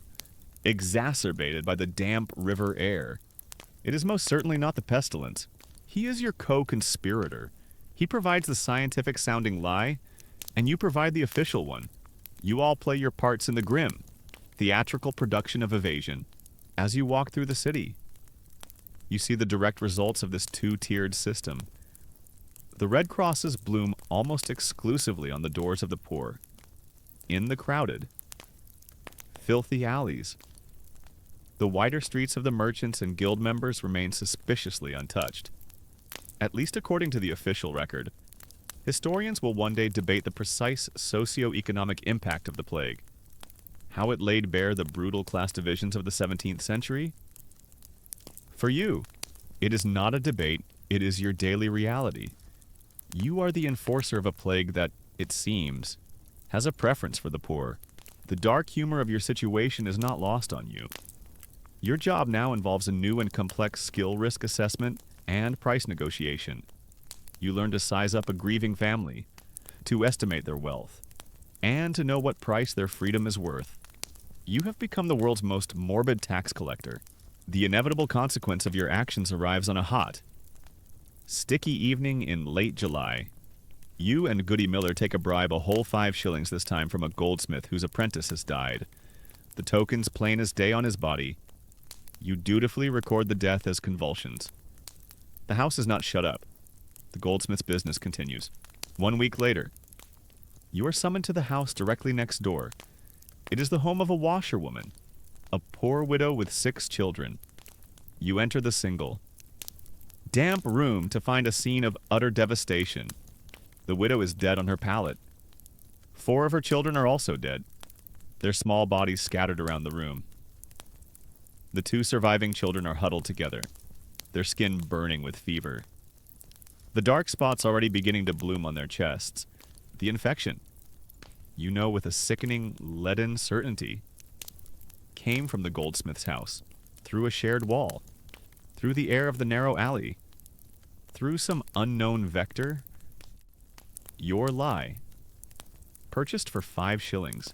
exacerbated by the damp river air. It is most certainly not the pestilence. He is your co-conspirator. He provides the scientific-sounding lie, and you provide the official one. You all play your parts in the grim, theatrical production of evasion. As you walk through the city, you see the direct results of this 2-tiered system. The Red Crosses bloom almost exclusively on the doors of the poor, in the crowded, filthy alleys. The wider streets of the merchants and guild members remain suspiciously untouched, at least according to the official record. Historians will one day debate the precise socio-economic impact of the plague, how it laid bare the brutal class divisions of the 17th century. For you, it is not a debate, it is your daily reality. You are the enforcer of a plague that, it seems, has a preference for the poor. The dark humor of your situation is not lost on you. Your job now involves a new and complex skill risk assessment and price negotiation. You learn to size up a grieving family, to estimate their wealth, and to know what price their freedom is worth. You have become the world's most morbid tax collector. The inevitable consequence of your actions arrives on a hot, Sticky evening in late July. You and Goody Miller take a bribe a whole 5 shillings this time from a goldsmith whose apprentice has died. The token's plain as day on his body. You dutifully record the death as convulsions. The house is not shut up. The goldsmith's business continues. 1 week later, you are summoned to the house directly next door. It is the home of a washerwoman, a poor widow with 6 children. You enter the single, damp room to find a scene of utter devastation. The widow is dead on her pallet. 4 of her children are also dead, their small bodies scattered around the room. The 2 surviving children are huddled together, their skin burning with fever. The dark spots already beginning to bloom on their chests. The infection, you know with a sickening, leaden certainty, came from the goldsmith's house, through a shared wall, through the air of the narrow alley, through some unknown vector. Your lie, purchased for 5 shillings,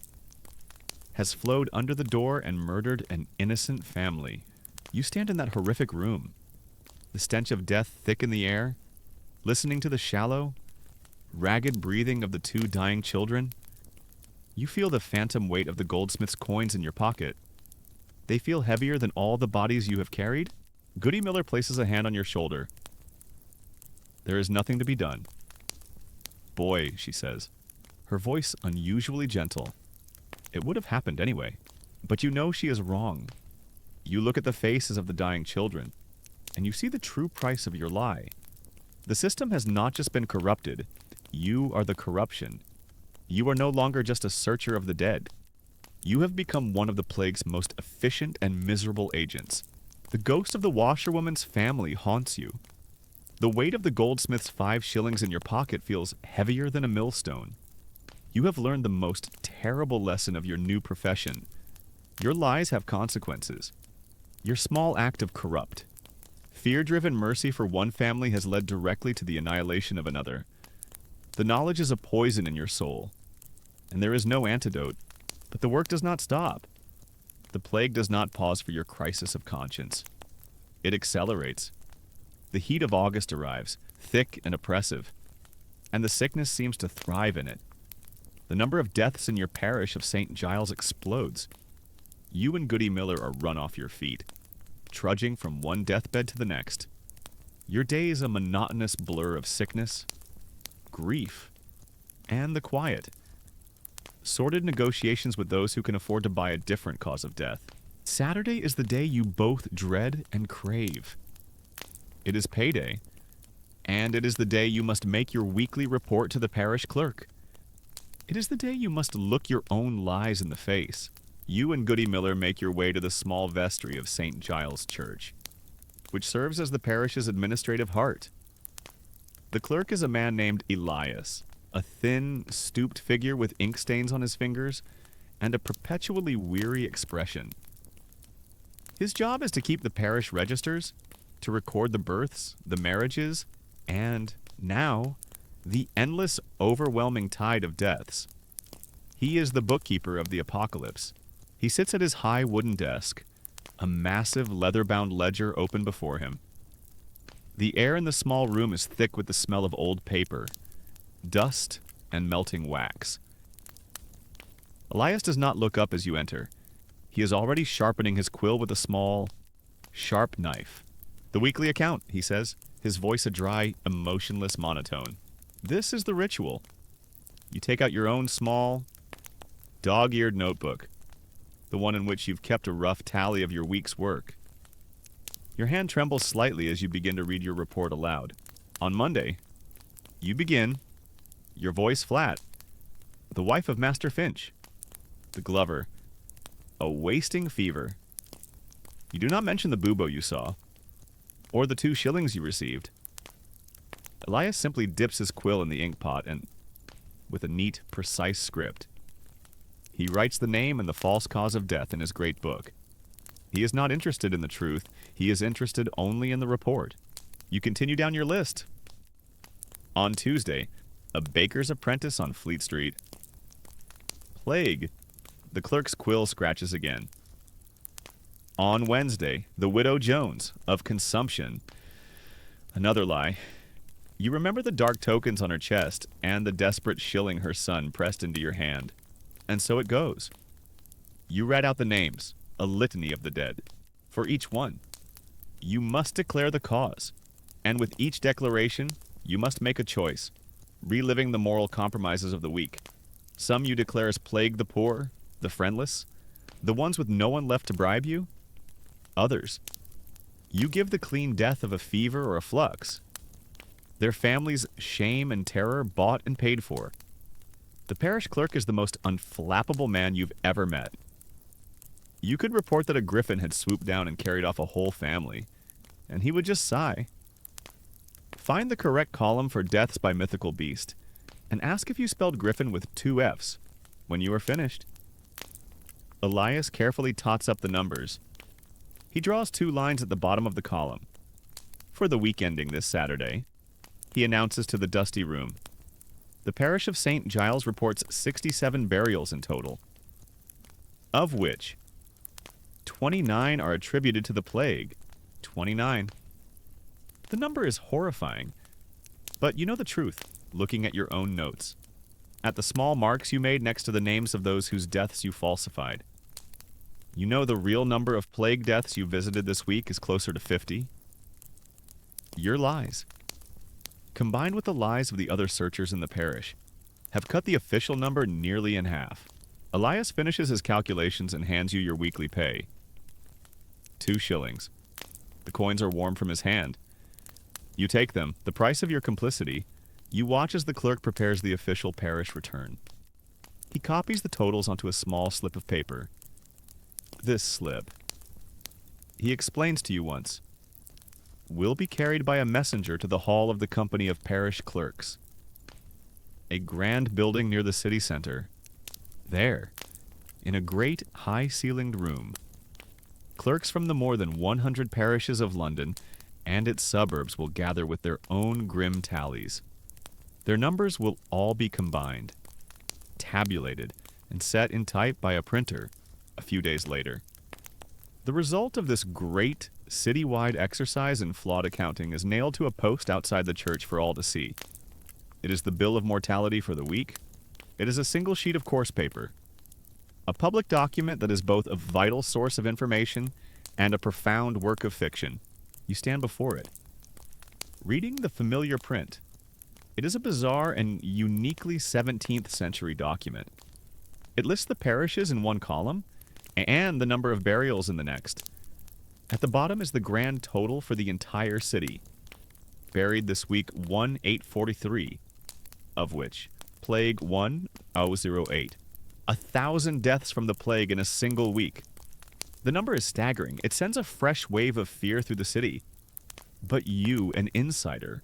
has flowed under the door and murdered an innocent family. You stand in that horrific room, the stench of death thick in the air, listening to the shallow, ragged breathing of the 2 dying children. You feel the phantom weight of the goldsmith's coins in your pocket. They feel heavier than all the bodies you have carried. Goody Miller places a hand on your shoulder. There is nothing to be done. Boy, she says, her voice unusually gentle. It would have happened anyway, but you know she is wrong. You look at the faces of the dying children, and you see the true price of your lie. The system has not just been corrupted, you are the corruption. You are no longer just a searcher of the dead. You have become one of the plague's most efficient and miserable agents. The ghost of the washerwoman's family haunts you. The weight of the goldsmith's 5 shillings in your pocket feels heavier than a millstone. You have learned the most terrible lesson of your new profession. Your lies have consequences. Your small act of corrupt, fear-driven mercy for one family has led directly to the annihilation of another. The knowledge is a poison in your soul, and there is no antidote, but the work does not stop. The plague does not pause for your crisis of conscience. It accelerates. The heat of August arrives, thick and oppressive, and the sickness seems to thrive in it. The number of deaths in your parish of St. Giles explodes. You and Goody Miller are run off your feet, trudging from one deathbed to the next. Your day is a monotonous blur of sickness, grief, and the quiet. Sordid negotiations with those who can afford to buy a different cause of death. Saturday is the day you both dread and crave. It is payday, and it is the day you must make your weekly report to the parish clerk. It is the day you must look your own lies in the face. You and Goody Miller make your way to the small vestry of St. Giles Church, which serves as the parish's administrative heart. The clerk is a man named Elias, a thin, stooped figure with ink stains on his fingers and a perpetually weary expression. His job is to keep the parish registers, to record the births, the marriages, and, now, the endless, overwhelming tide of deaths. He is the bookkeeper of the apocalypse. He sits at his high wooden desk, a massive leather-bound ledger open before him. The air in the small room is thick with the smell of old paper, dust, and melting wax. Elias does not look up as you enter. He is already sharpening his quill with a small, sharp knife. "The weekly account," he says, his voice a dry, emotionless monotone. "This is the ritual." You take out your own small, dog-eared notebook, the one in which you've kept a rough tally of your week's work. Your hand trembles slightly as you begin to read your report aloud. On Monday, you begin, your voice flat, the wife of Master Finch, the Glover, a wasting fever. You do not mention the bubo you saw, or the 2 shillings you received. Elias simply dips his quill in the ink pot and, with a neat, precise script, he writes the name and the false cause of death in his great book. He is not interested in the truth. He is interested only in the report. You continue down your list. On Tuesday, a baker's apprentice on Fleet Street. Plague. The clerk's quill scratches again. On Wednesday, the widow Jones, of consumption. Another lie. You remember the dark tokens on her chest and the desperate shilling her son pressed into your hand. And so it goes. You read out the names, a litany of the dead. For each one, you must declare the cause. And with each declaration, you must make a choice, reliving the moral compromises of the week. Some you declare as plague the poor, the friendless, the ones with no one left to bribe you. Others, you give the clean death of a fever or a flux. Their families' shame and terror bought and paid for. The parish clerk is the most unflappable man you've ever met. You could report that a griffin had swooped down and carried off a whole family, and he would just sigh. Find the correct column for deaths by mythical beast, and ask if you spelled griffin with 2 F's when you are finished. Elias carefully tots up the numbers. He draws 2 lines at the bottom of the column. For the week ending this Saturday, he announces to the dusty room, the parish of St. Giles reports 67 burials in total, of which 29 are attributed to the plague. 29. The number is horrifying, but you know the truth, looking at your own notes, at the small marks you made next to the names of those whose deaths you falsified. You know the real number of plague deaths you visited this week is closer to 50. Your lies, combined with the lies of the other searchers in the parish, have cut the official number nearly in half. Elias finishes his calculations and hands you your weekly pay. 2 shillings. The coins are warm from his hand. You take them, the price of your complicity. You watch as the clerk prepares the official parish return. He copies the totals onto a small slip of paper. This slip, he explains to you once, will be carried by a messenger to the hall of the Company of Parish Clerks, a grand building near the city center. There, in a great high-ceilinged room, clerks from the more than 100 parishes of London and its suburbs will gather with their own grim tallies. Their numbers will all be combined, tabulated, and set in type by a printer a few days later. The result of this great citywide exercise in flawed accounting is nailed to a post outside the church for all to see. It is the bill of mortality for the week. It is a single sheet of course paper, a public document that is both a vital source of information and a profound work of fiction. You stand before it, reading the familiar print. It is a bizarre and uniquely 17th century document. It lists the parishes in one column and the number of burials in the next. At the bottom is the grand total for the entire city. Buried this week 1843, of which plague 1008. 1,000 deaths from the plague in a single week. The number is staggering. It sends a fresh wave of fear through the city. But you, an insider,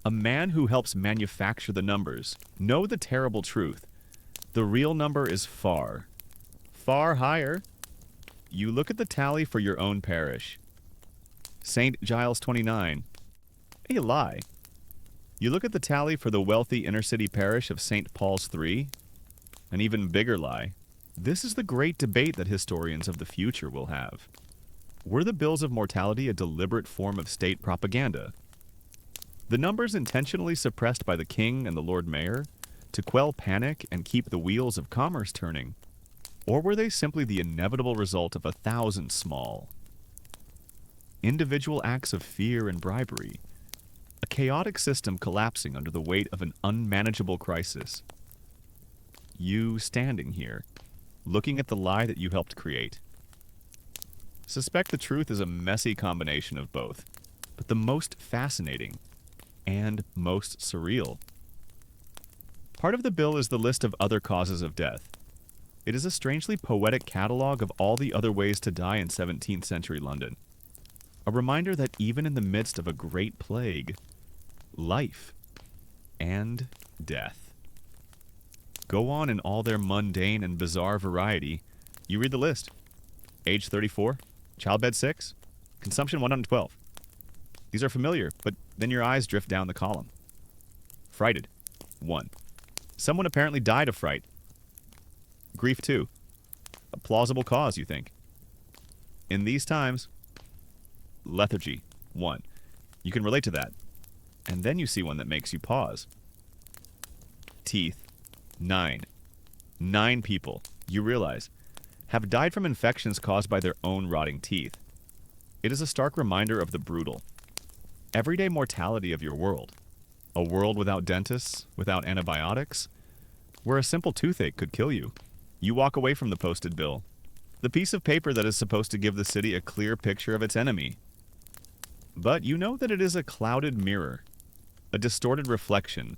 a man who helps manufacture the numbers, know the terrible truth. The real number is far, far higher. You look at the tally for your own parish. St. Giles 29. A lie. You look at the tally for the wealthy inner-city parish of St. Paul's 3. An even bigger lie. This is the great debate that historians of the future will have. Were the bills of mortality a deliberate form of state propaganda? The numbers intentionally suppressed by the king and the Lord Mayor to quell panic and keep the wheels of commerce turning? Or were they simply the inevitable result of 1,000 small, individual acts of fear and bribery? A chaotic system collapsing under the weight of an unmanageable crisis. You standing here, looking at the lie that you helped create. Suspect the truth is a messy combination of both, but the most fascinating and most surreal. Part of the bill is the list of other causes of death. It is a strangely poetic catalog of all the other ways to die in 17th century London. A reminder that even in the midst of a great plague, life and death go on in all their mundane and bizarre variety. You read the list. Age 34, childbed 6, consumption 112. These are familiar, but then your eyes drift down the column. Frighted, 1. Someone apparently died of fright. Grief 2. A plausible cause, you think. In these times, lethargy, 1. You can relate to that. And then you see one that makes you pause. Teeth. 9. 9 people, you realize, have died from infections caused by their own rotting teeth. It is a stark reminder of the brutal, everyday mortality of your world. A world without dentists, without antibiotics, where a simple toothache could kill you. You walk away from the posted bill, the piece of paper that is supposed to give the city a clear picture of its enemy. But you know that it is a clouded mirror, a distorted reflection.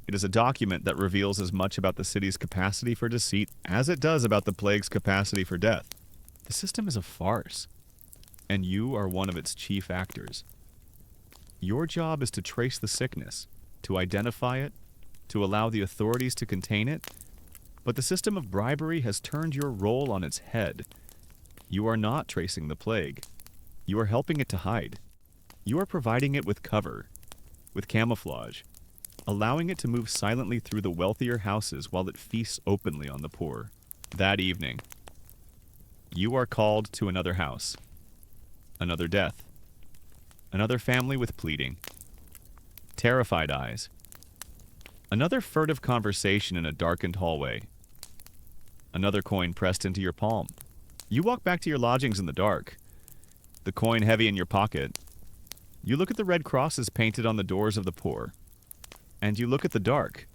It is a document that reveals as much about the city's capacity for deceit as it does about the plague's capacity for death. The system is a farce, and you are one of its chief actors. Your job is to trace the sickness, to identify it, to allow the authorities to contain it, but the system of bribery has turned your role on its head. You are not tracing the plague. You are helping it to hide. You are providing it with cover, with camouflage, allowing it to move silently through the wealthier houses while it feasts openly on the poor. That evening, you are called to another house, another death, another family with pleading, terrified eyes, another furtive conversation in a darkened hallway, another coin pressed into your palm. You walk back to your lodgings in the dark, the coin heavy in your pocket. You look at the red crosses painted on the doors of the poor, and you look at the dark,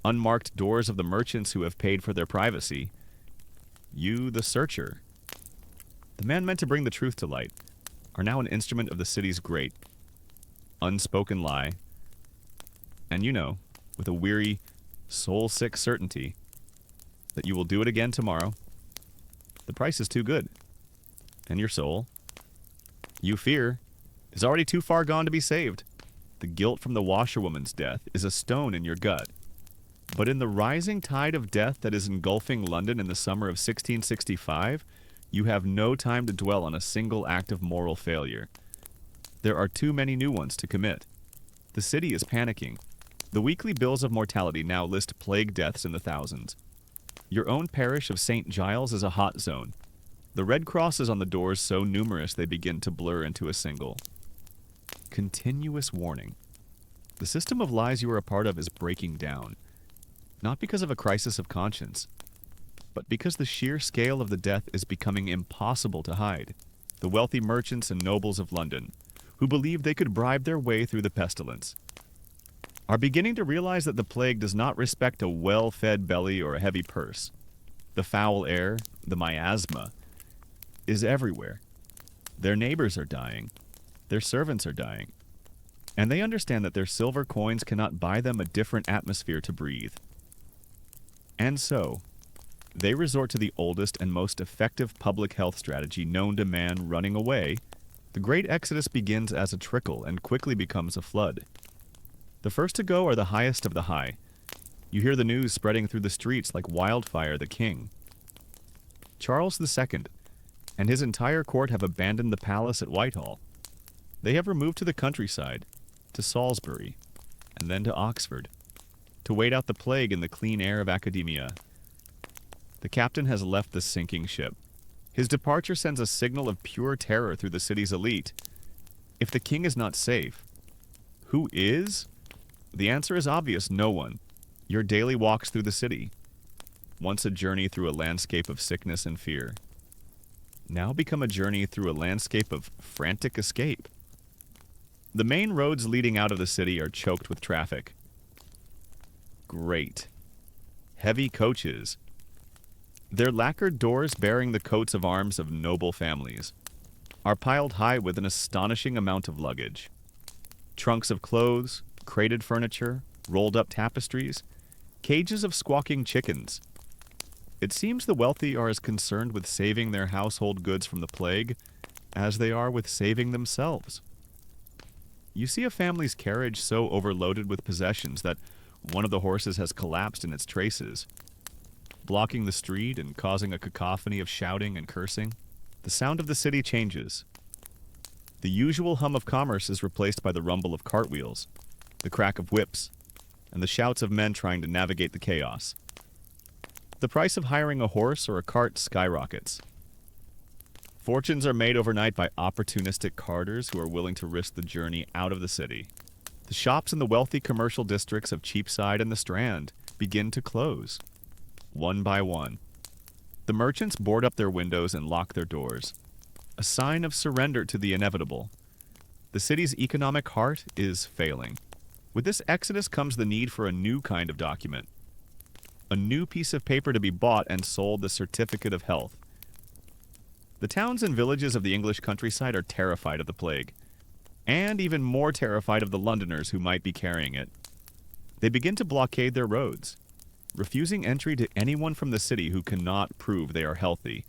unmarked doors of the merchants who have paid for their privacy. You, the searcher, the man meant to bring the truth to light, are now an instrument of the city's great, unspoken lie. And you know, with a weary, soul-sick certainty, that you will do it again tomorrow. The price is too good. And your soul, you fear, is already too far gone to be saved. The guilt from the washerwoman's death is a stone in your gut. But in the rising tide of death that is engulfing London in the summer of 1665, you have no time to dwell on a single act of moral failure. There are too many new ones to commit. The city is panicking. The weekly bills of mortality now list plague deaths in the thousands. Your own parish of St. Giles is a hot zone. The red crosses on the doors so numerous they begin to blur into a single. Continuous warning. The system of lies you are a part of is breaking down, not because of a crisis of conscience, but because the sheer scale of the death is becoming impossible to hide. The wealthy merchants and nobles of London, who believed they could bribe their way through the pestilence, are beginning to realize that the plague does not respect a well-fed belly or a heavy purse. The foul air, the miasma, is everywhere. Their neighbors are dying. Their servants are dying. And they understand that their silver coins cannot buy them a different atmosphere to breathe. And so, they resort to the oldest and most effective public health strategy known to man: running away. The great exodus begins as a trickle and quickly becomes a flood. The first to go are the highest of the high. You hear the news spreading through the streets like wildfire. The king, Charles II, and his entire court have abandoned the palace at Whitehall. They have removed to the countryside, to Salisbury, and then to Oxford, to wait out the plague in the clean air of academia. The captain has left the sinking ship. His departure sends a signal of pure terror through the city's elite. If the king is not safe, who is? The answer is obvious: no one. Your daily walks through the city, once a journey through a landscape of sickness and fear, now become a journey through a landscape of frantic escape. The main roads leading out of the city are choked with traffic. Great. Heavy coaches. Their lacquered doors bearing the coats of arms of noble families are piled high with an astonishing amount of luggage. Trunks of clothes, crated furniture, rolled-up tapestries, cages of squawking chickens. It seems the wealthy are as concerned with saving their household goods from the plague as they are with saving themselves. You see a family's carriage so overloaded with possessions that one of the horses has collapsed in its traces, blocking the street and causing a cacophony of shouting and cursing. The sound of the city changes. The usual hum of commerce is replaced by the rumble of cartwheels, the crack of whips, and the shouts of men trying to navigate the chaos. The price of hiring a horse or a cart skyrockets. Fortunes are made overnight by opportunistic carters who are willing to risk the journey out of the city. The shops in the wealthy commercial districts of Cheapside and the Strand begin to close, one by one. The merchants board up their windows and lock their doors, a sign of surrender to the inevitable. The city's economic heart is failing. With this exodus comes the need for a new kind of document, a new piece of paper to be bought and sold, the certificate of health. The towns and villages of the English countryside are terrified of the plague, and even more terrified of the Londoners who might be carrying it. They begin to blockade their roads, refusing entry to anyone from the city who cannot prove they are healthy.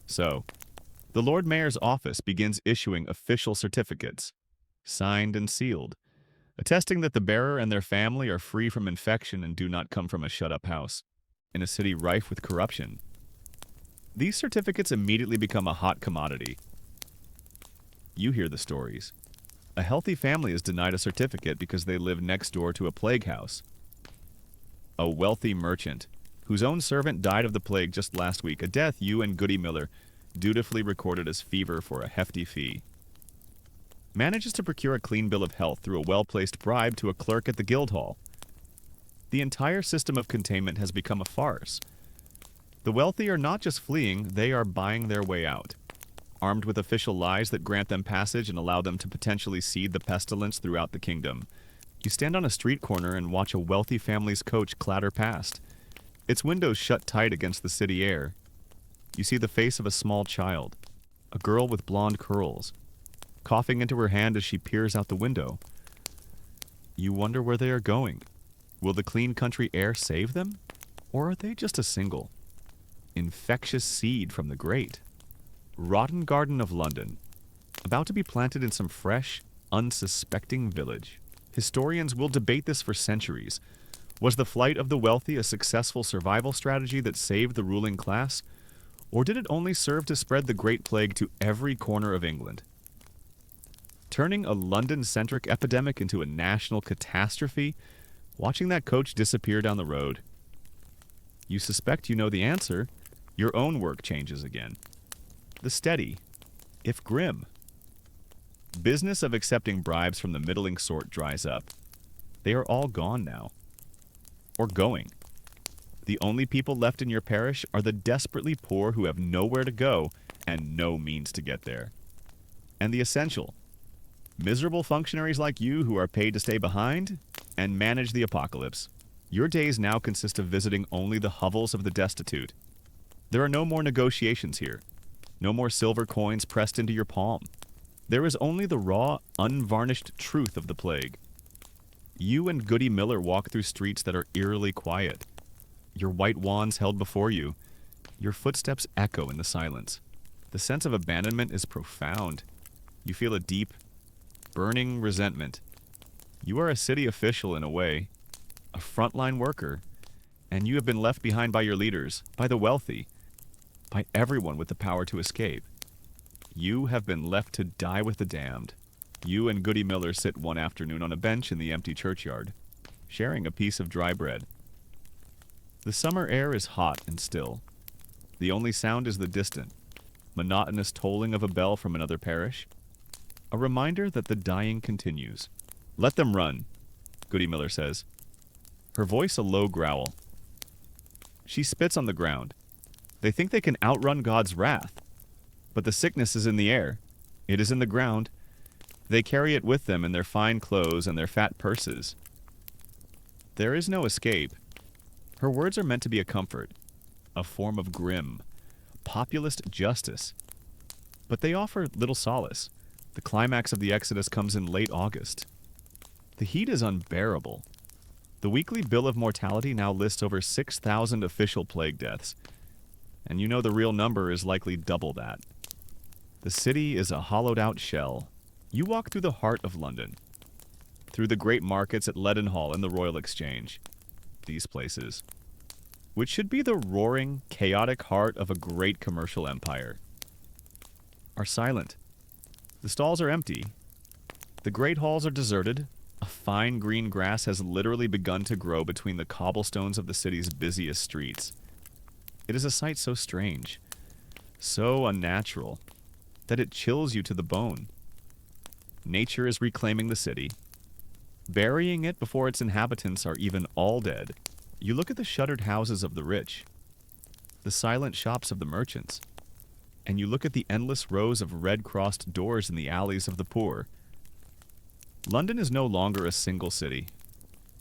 So, the Lord Mayor's office begins issuing official certificates, signed and sealed, attesting that the bearer and their family are free from infection and do not come from a shut-up house, in a city rife with corruption. These certificates immediately become a hot commodity. You hear the stories. A healthy family is denied a certificate because they live next door to a plague house. A wealthy merchant, whose own servant died of the plague just last week, a death you and Goody Miller dutifully recorded as fever for a hefty fee, manages to procure a clean bill of health through a well-placed bribe to a clerk at the Guildhall. The entire system of containment has become a farce. The wealthy are not just fleeing, they are buying their way out, armed with official lies that grant them passage and allow them to potentially seed the pestilence throughout the kingdom. You stand on a street corner and watch a wealthy family's coach clatter past, its windows shut tight against the city air. You see the face of a small child, a girl with blonde curls, coughing into her hand as she peers out the window. You wonder where they are going. Will the clean country air save them? Or are they just a single, infectious seed from the great, rotten garden of London, about to be planted in some fresh, unsuspecting village? Historians will debate this for centuries. Was the flight of the wealthy a successful survival strategy that saved the ruling class? Or did it only serve to spread the Great Plague to every corner of England, turning a London-centric epidemic into a national catastrophe? Watching that coach disappear down the road, you suspect you know the answer. Your own work changes again. The steady, if grim, business of accepting bribes from the middling sort dries up. They are all gone now. Or going. The only people left in your parish are the desperately poor who have nowhere to go and no means to get there. And the essential, miserable functionaries like you who are paid to stay behind and manage the apocalypse. Your days now consist of visiting only the hovels of the destitute. There are no more negotiations here. No more silver coins pressed into your palm. There is only the raw, unvarnished truth of the plague. You and Goody Miller walk through streets that are eerily quiet. Your white wands held before you. Your footsteps echo in the silence. The sense of abandonment is profound. You feel a deep, burning resentment. You are a city official in a way, a frontline worker, and you have been left behind by your leaders, by the wealthy, by everyone with the power to escape. You have been left to die with the damned. You and Goody Miller sit one afternoon on a bench in the empty churchyard, sharing a piece of dry bread. The summer air is hot and still. The only sound is the distant, monotonous tolling of a bell from another parish, a reminder that the dying continues. "Let them run," Goody Miller says, her voice a low growl. She spits on the ground. They think they can outrun God's wrath. But the sickness is in the air. It is in the ground. They carry it with them in their fine clothes and their fat purses. There is no escape. Her words are meant to be a comfort, a form of grim, populist justice. But they offer little solace. The climax of the Exodus comes in late August. The heat is unbearable. The weekly bill of mortality now lists over 6,000 official plague deaths, and you know the real number is likely double that. The city is a hollowed-out shell. You walk through the heart of London, through the great markets at Leadenhall and the Royal Exchange. These places, which should be the roaring, chaotic heart of a great commercial empire, are silent. The stalls are empty. The great halls are deserted. A fine green grass has literally begun to grow between the cobblestones of the city's busiest streets. It is a sight so strange. so unnatural that it chills you to the bone. Nature is reclaiming the city, burying it before its inhabitants are even all dead. You look at the shuttered houses of the rich, the silent shops of the merchants, and you look at the endless rows of red-crossed doors in the alleys of the poor. London is no longer a single city.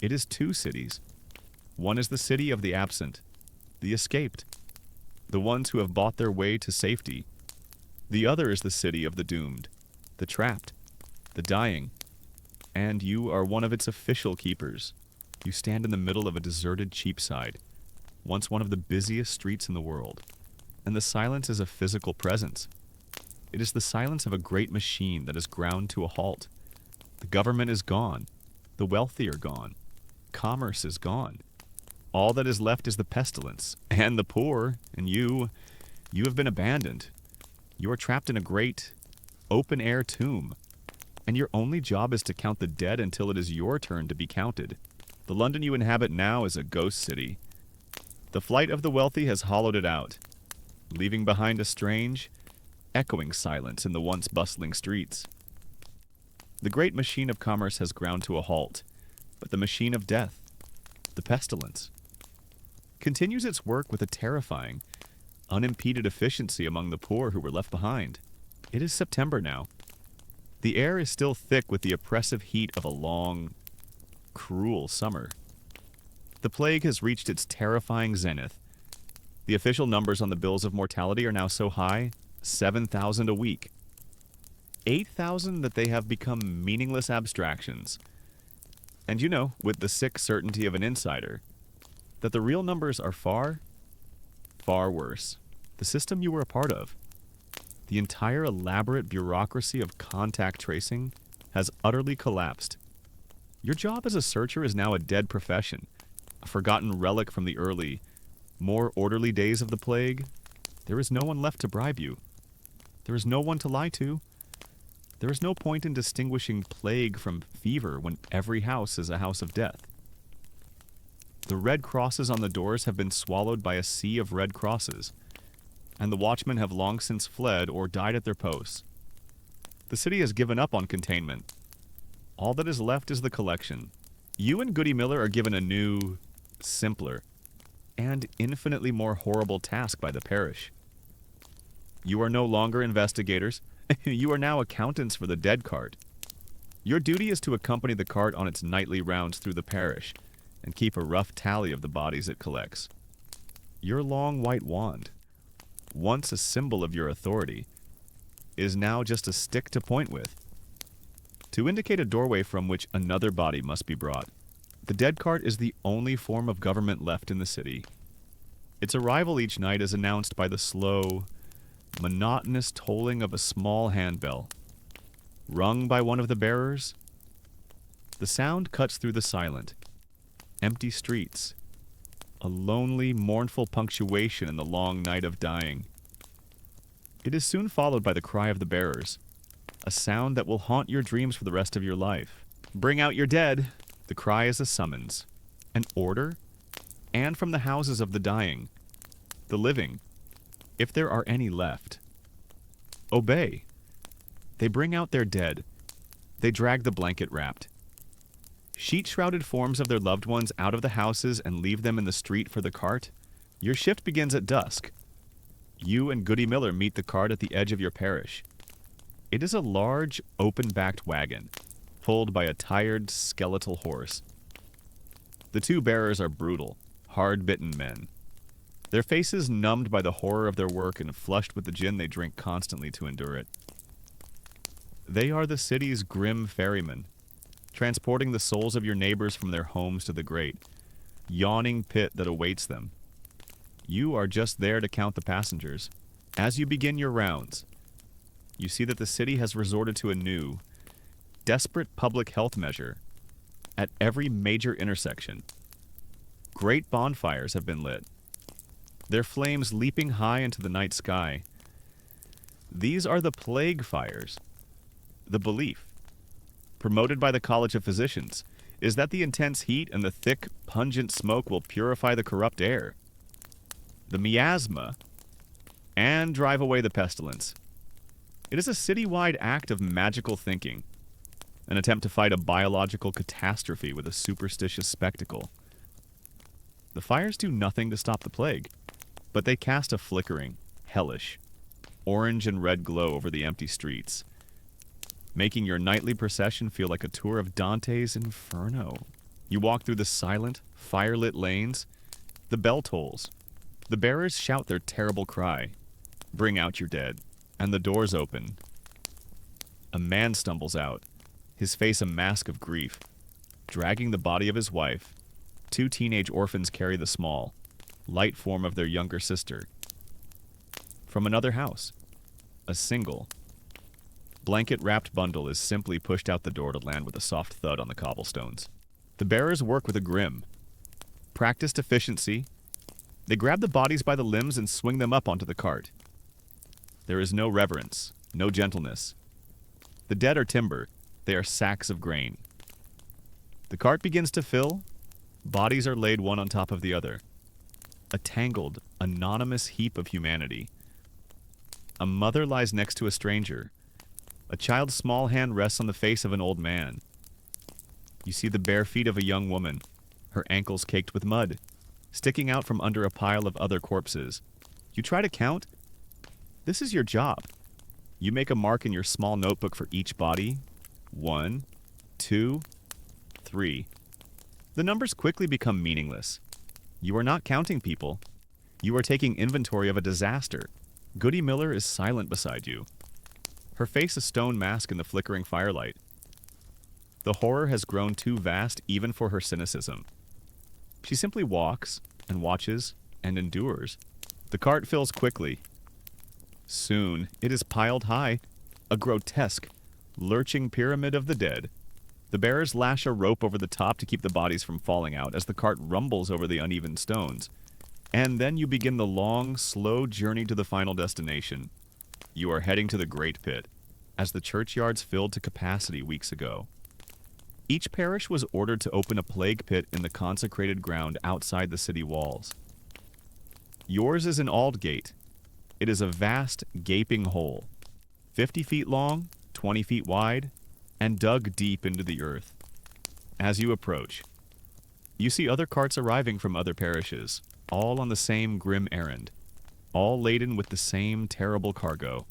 It is two cities. One is the city of the absent, the escaped, the ones who have bought their way to safety. The other is the city of the doomed, the trapped, the dying, and you are one of its official keepers. You stand in the middle of a deserted Cheapside, once one of the busiest streets in the world, and the silence is a physical presence. It is the silence of a great machine that is ground to a halt. The government is gone, the wealthy are gone, commerce is gone. All that is left is the pestilence, and the poor, and you have been abandoned. You are trapped in a great, open-air tomb, and your only job is to count the dead until it is your turn to be counted. The London you inhabit now is a ghost city. The flight of the wealthy has hollowed it out, leaving behind a strange, echoing silence in the once bustling streets. The great machine of commerce has ground to a halt, but the machine of death, the pestilence, continues its work with a terrifying, unimpeded efficiency among the poor who were left behind. It is September now. The air is still thick with the oppressive heat of a long, cruel summer. The plague has reached its terrifying zenith. The official numbers on the bills of mortality are now so high, 7,000 a week. 8,000 that they have become meaningless abstractions. And you know, with the sick certainty of an insider, that the real numbers are far, far worse. The system you were a part of, the entire elaborate bureaucracy of contact tracing, has utterly collapsed. Your job as a searcher is now a dead profession, a forgotten relic from the early, more orderly days of the plague. There is no one left to bribe you. There is no one to lie to. There is no point in distinguishing plague from fever when every house is a house of death. The red crosses on the doors have been swallowed by a sea of red crosses, and the watchmen have long since fled or died at their posts. The city has given up on containment. All that is left is the collection. You and Goody Miller are given a new, simpler, and infinitely more horrible task by the parish. You are no longer investigators. You are now accountants for the dead cart. Your duty is to accompany the cart on its nightly rounds through the parish and keep a rough tally of the bodies it collects. Your long white wand, once a symbol of your authority, is now just a stick to point with, to indicate a doorway from which another body must be brought. The dead cart is the only form of government left in the city. Its arrival each night is announced by the slow, monotonous tolling of a small handbell, rung by one of the bearers. The sound cuts through the silent, empty streets, a lonely, mournful punctuation in the long night of dying. It is soon followed by the cry of the bearers, a sound that will haunt your dreams for the rest of your life. Bring out your dead! The cry is a summons, an order, and from the houses of the dying, the living, if there are any left. Obey. They bring out their dead. They drag the blanket wrapped, sheet-shrouded forms of their loved ones out of the houses and leave them in the street for the cart. Your shift begins at dusk. You and Goody Miller meet the cart at the edge of your parish. It is a large, open-backed wagon, pulled by a tired, skeletal horse. The two bearers are brutal, hard-bitten men, their faces numbed by the horror of their work and flushed with the gin they drink constantly to endure it. They are the city's grim ferrymen, transporting the souls of your neighbors from their homes to the great, yawning pit that awaits them. You are just there to count the passengers. As you begin your rounds, you see that the city has resorted to a new, desperate public health measure. At every major intersection, great bonfires have been lit, their flames leaping high into the night sky. These are the plague fires. The belief, promoted by the College of Physicians, is that the intense heat and the thick, pungent smoke will purify the corrupt air. The miasma, and drive away the pestilence. It is a citywide act of magical thinking, an attempt to fight a biological catastrophe with a superstitious spectacle. The fires do nothing to stop the plague, but they cast a flickering, hellish, orange and red glow over the empty streets, making your nightly procession feel like a tour of Dante's Inferno. You walk through the silent, fire-lit lanes. The bell tolls. The bearers shout their terrible cry, "Bring out your dead," and the doors open. A man stumbles out, his face a mask of grief, dragging the body of his wife. Two teenage orphans carry the small, light form of their younger sister. From another house, a single, blanket-wrapped bundle is simply pushed out the door to land with a soft thud on the cobblestones. The bearers work with a grim, practiced efficiency. They grab the bodies by the limbs and swing them up onto the cart. There is no reverence, no gentleness. The dead are timber. They are sacks of grain. The cart begins to fill. Bodies are laid one on top of the other. A tangled, anonymous heap of humanity. A mother lies next to a stranger. A child's small hand rests on the face of an old man. You see the bare feet of a young woman, her ankles caked with mud, sticking out from under a pile of other corpses. You try to count. This is your job. You make a mark in your small notebook for each body. 1, 2, 3. The numbers quickly become meaningless. You are not counting people. You are taking inventory of a disaster. Goody Miller is silent beside you, her face a stone mask in the flickering firelight. The horror has grown too vast even for her cynicism. She simply walks and watches and endures. The cart fills quickly. Soon it is piled high, a grotesque, lurching pyramid of the dead. The bearers lash a rope over the top to keep the bodies from falling out as the cart rumbles over the uneven stones. And then you begin the long, slow journey to the final destination. You are heading to the Great Pit, as the churchyards filled to capacity weeks ago. Each parish was ordered to open a plague pit in the consecrated ground outside the city walls. Yours is in Aldgate. It is a vast, gaping hole, 50 feet long, 20 feet wide, and dug deep into the earth. As you approach, you see other carts arriving from other parishes, all on the same grim errand, all laden with the same terrible cargo.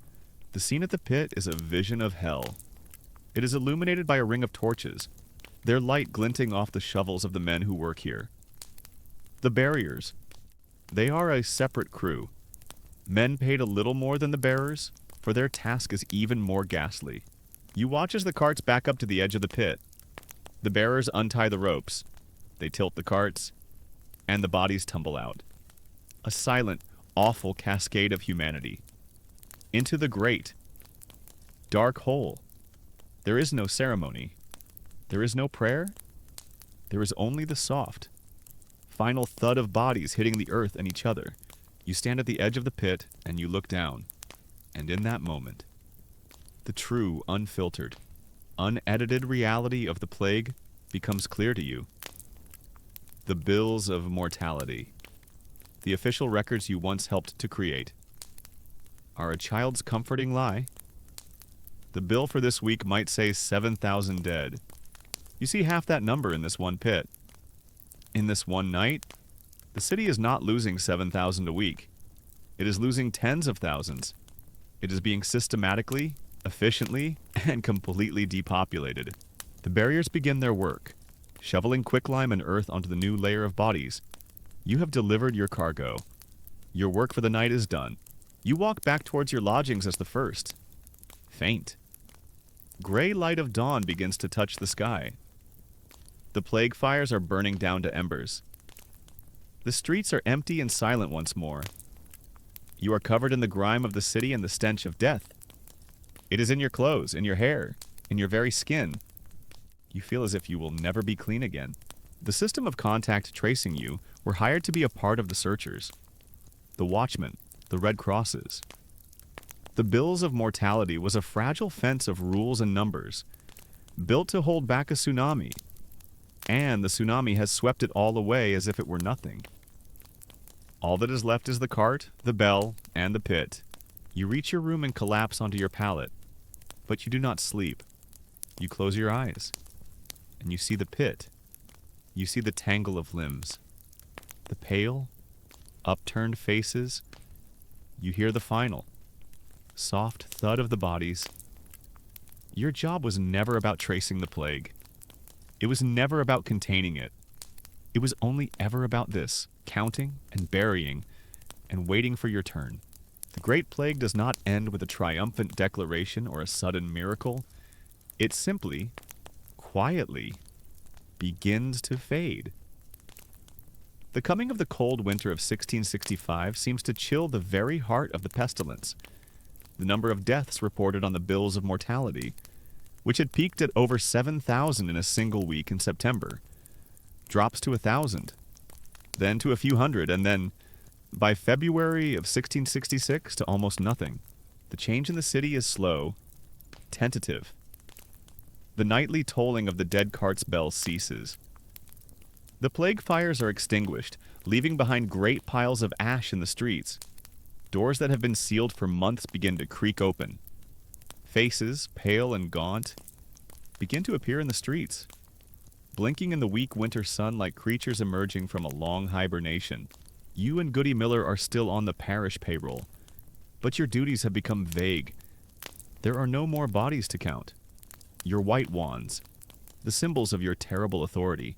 The scene at the pit is a vision of hell. It is illuminated by a ring of torches, their light glinting off the shovels of the men who work here. The barriers. They are a separate crew. Men paid a little more than the bearers, for their task is even more ghastly. You watch as the carts back up to the edge of the pit. The bearers untie the ropes. They tilt the carts, and the bodies tumble out. A silent, awful cascade of humanity. Into the great, dark hole. There is no ceremony. There is no prayer. There is only the soft, final thud of bodies hitting the earth and each other. You stand at the edge of the pit, and you look down. And in that moment, the true, unfiltered, unedited reality of the plague becomes clear to you. The bills of mortality, the official records you once helped to create, are a child's comforting lie. The bill for this week might say 7,000 dead. You see half that number in this one pit. In this one night, the city is not losing 7,000 a week. It is losing tens of thousands. It is being systematically, efficiently, and completely depopulated. The barriers begin their work, shoveling quicklime and earth onto the new layer of bodies. You have delivered your cargo. Your work for the night is done. You walk back towards your lodgings as the first. Faint. Gray light of dawn begins to touch the sky. The plague fires are burning down to embers. The streets are empty and silent once more. You are covered in the grime of the city and the stench of death. It is in your clothes, in your hair, in your very skin. You feel as if you will never be clean again. The system of contact tracing you were hired to be a part of the searchers. The watchmen, the Red Crosses. The bills of mortality was a fragile fence of rules and numbers, built to hold back a tsunami. And the tsunami has swept it all away as if it were nothing. All that is left is the cart, the bell, and the pit. You reach your room and collapse onto your pallet. But you do not sleep. You close your eyes, and you see the pit. You see the tangle of limbs, the pale, upturned faces. You hear the final, soft thud of the bodies. Your job was never about tracing the plague. It was never about containing it. It was only ever about this, counting and burying and waiting for your turn. The Great Plague does not end with a triumphant declaration or a sudden miracle. It simply, quietly, begins to fade. The coming of the cold winter of 1665 seems to chill the very heart of the pestilence. The number of deaths reported on the bills of mortality, which had peaked at over 7,000 in a single week in September, drops to 1,000, then to a few hundred, and then, by February of 1666, to almost nothing. The change in the city is slow, tentative. The nightly tolling of the dead cart's bell ceases. The plague fires are extinguished, leaving behind great piles of ash in the streets. Doors that have been sealed for months begin to creak open. Faces, pale and gaunt, begin to appear in the streets, blinking in the weak winter sun like creatures emerging from a long hibernation. You and Goody Miller are still on the parish payroll, but your duties have become vague. There are no more bodies to count. Your white wands, the symbols of your terrible authority,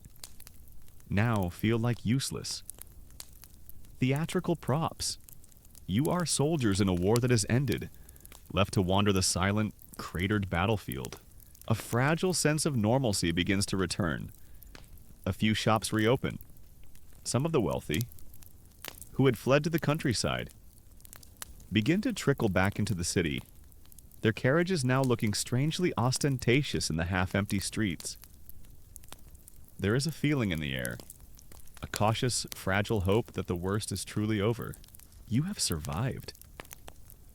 now feel like useless. Theatrical props. You are soldiers in a war that has ended, left to wander the silent, cratered battlefield. A fragile sense of normalcy begins to return. A few shops reopen. Some of the wealthy, who had fled to the countryside, begin to trickle back into the city, their carriages now looking strangely ostentatious in the half-empty streets. There is a feeling in the air, a cautious, fragile hope that the worst is truly over. You have survived.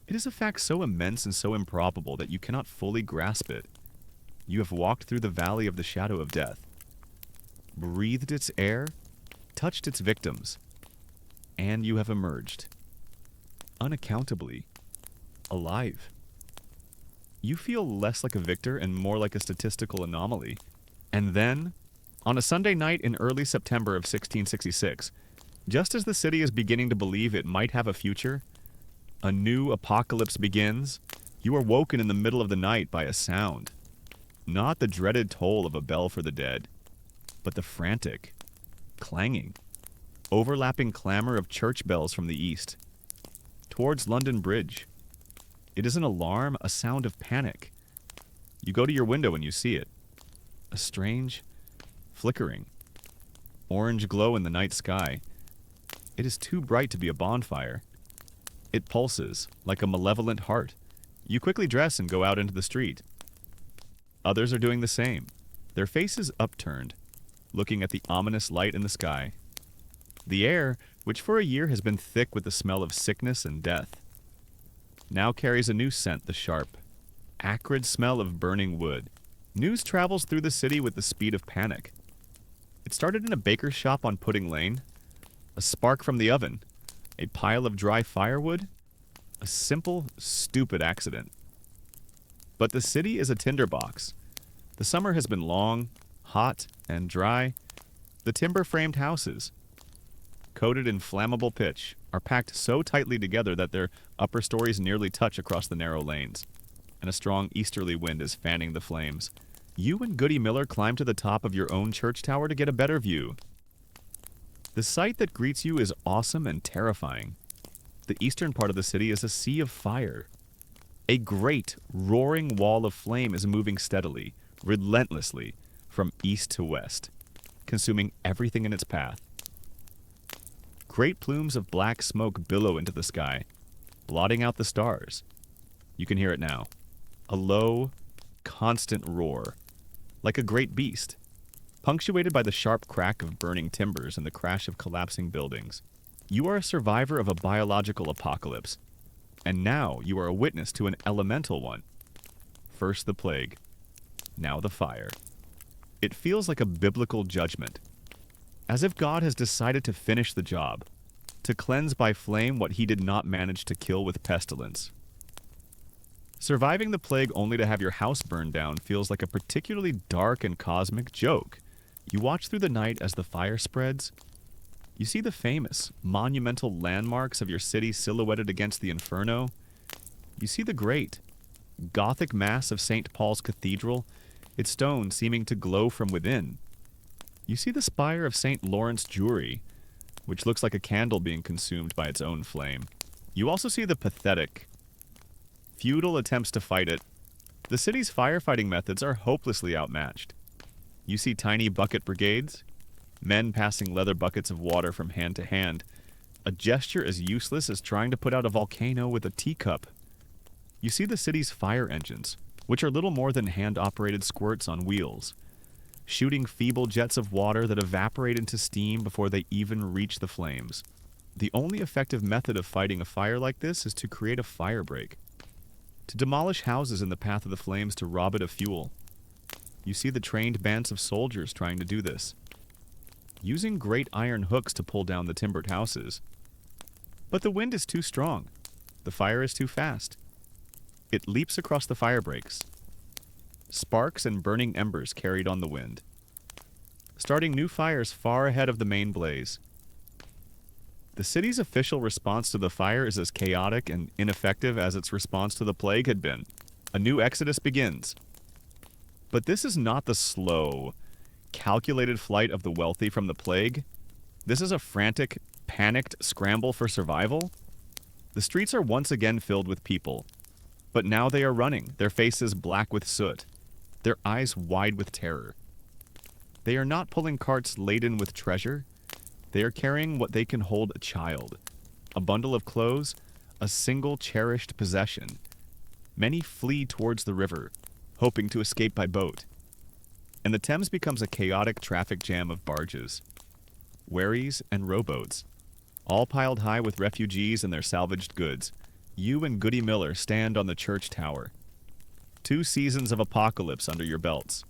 It is a fact so immense and so improbable that you cannot fully grasp it. You have walked through the valley of the shadow of death, breathed its air, touched its victims, and you have emerged, unaccountably, alive. You feel less like a victor and more like a statistical anomaly. And then, on a Sunday night in early September of 1666, just as the city is beginning to believe it might have a future, a new apocalypse begins. You are woken in the middle of the night by a sound. Not the dreaded toll of a bell for the dead, but the frantic, clanging, overlapping clamor of church bells from the east, towards London Bridge. It is an alarm, a sound of panic. You go to your window and you see it. A strange, flickering, orange glow in the night sky. It is too bright to be a bonfire. It pulses like a malevolent heart. You quickly dress and go out into the street. Others are doing the same, their faces upturned, looking at the ominous light in the sky. The air, which for a year has been thick with the smell of sickness and death, now carries a new scent, the sharp, acrid smell of burning wood. News travels through the city with the speed of panic. It started in a baker's shop on Pudding Lane. A spark from the oven, a pile of dry firewood, a simple, stupid accident. But the city is a tinderbox. The summer has been long, hot, and dry. The timber-framed houses, coated in flammable pitch, are packed so tightly together that their upper stories nearly touch across the narrow lanes, and a strong easterly wind is fanning the flames. You and Goody Miller climb to the top of your own church tower to get a better view. The sight that greets you is awesome and terrifying. The eastern part of the city is a sea of fire. A great, roaring wall of flame is moving steadily, relentlessly, from east to west, consuming everything in its path. Great plumes of black smoke billow into the sky, blotting out the stars. You can hear it now. A low, constant roar, like a great beast, punctuated by the sharp crack of burning timbers and the crash of collapsing buildings. You are a survivor of a biological apocalypse, and now you are a witness to an elemental one. First the plague, now the fire. It feels like a biblical judgment, as if God has decided to finish the job, to cleanse by flame what he did not manage to kill with pestilence. Surviving the plague only to have your house burned down feels like a particularly dark and cosmic joke. You watch through the night as the fire spreads. You see the famous, monumental landmarks of your city silhouetted against the inferno. You see the great, Gothic mass of St. Paul's Cathedral, its stone seeming to glow from within. You see the spire of St. Lawrence Jewry, which looks like a candle being consumed by its own flame. You also see the pathetic, futile attempts to fight it. The city's firefighting methods are hopelessly outmatched. You see tiny bucket brigades, men passing leather buckets of water from hand to hand, a gesture as useless as trying to put out a volcano with a teacup. You see the city's fire engines, which are little more than hand-operated squirts on wheels, shooting feeble jets of water that evaporate into steam before they even reach the flames. The only effective method of fighting a fire like this is to create a fire break, to demolish houses in the path of the flames to rob it of fuel. You see the trained bands of soldiers trying to do this, using great iron hooks to pull down the timbered houses. But the wind is too strong. The fire is too fast. It leaps across the fire breaks. Sparks and burning embers carried on the wind, starting new fires far ahead of the main blaze. The city's official response to the fire is as chaotic and ineffective as its response to the plague had been. A new exodus begins. But this is not the slow, calculated flight of the wealthy from the plague. This is a frantic, panicked scramble for survival. The streets are once again filled with people, but now they are running, their faces black with soot, their eyes wide with terror. They are not pulling carts laden with treasure. They are carrying what they can hold: a child, a bundle of clothes, a single cherished possession. Many flee towards the river, hoping to escape by boat. And the Thames becomes a chaotic traffic jam of barges, wherries, and rowboats, all piled high with refugees and their salvaged goods. You and Goody Miller stand on the church tower, 2 seasons of apocalypse under your belts.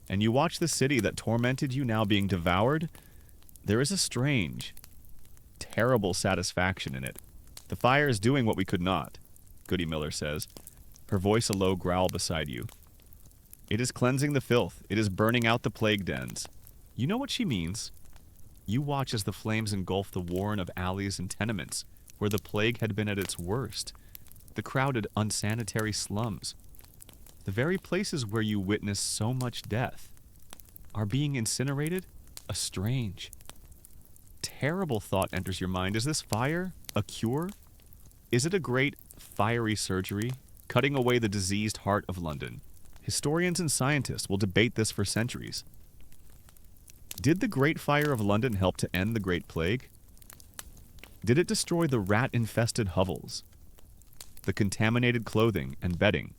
And you watch the city that tormented you now being devoured. There is a strange, terrible satisfaction in it. The fire is doing what we could not, Goody Miller says, her voice a low growl beside you. It is cleansing the filth. It is burning out the plague dens. You know what she means. You watch as the flames engulf the warren of alleys and tenements where the plague had been at its worst, the crowded, unsanitary slums. The very places where you witness so much death are being incinerated. A strange, terrible thought enters your mind. Is this fire a cure? Is it a great, fiery surgery, cutting away the diseased heart of London? Historians and scientists will debate this for centuries. Did the Great Fire of London help to end the Great Plague? Did it destroy the rat-infested hovels, the contaminated clothing and bedding,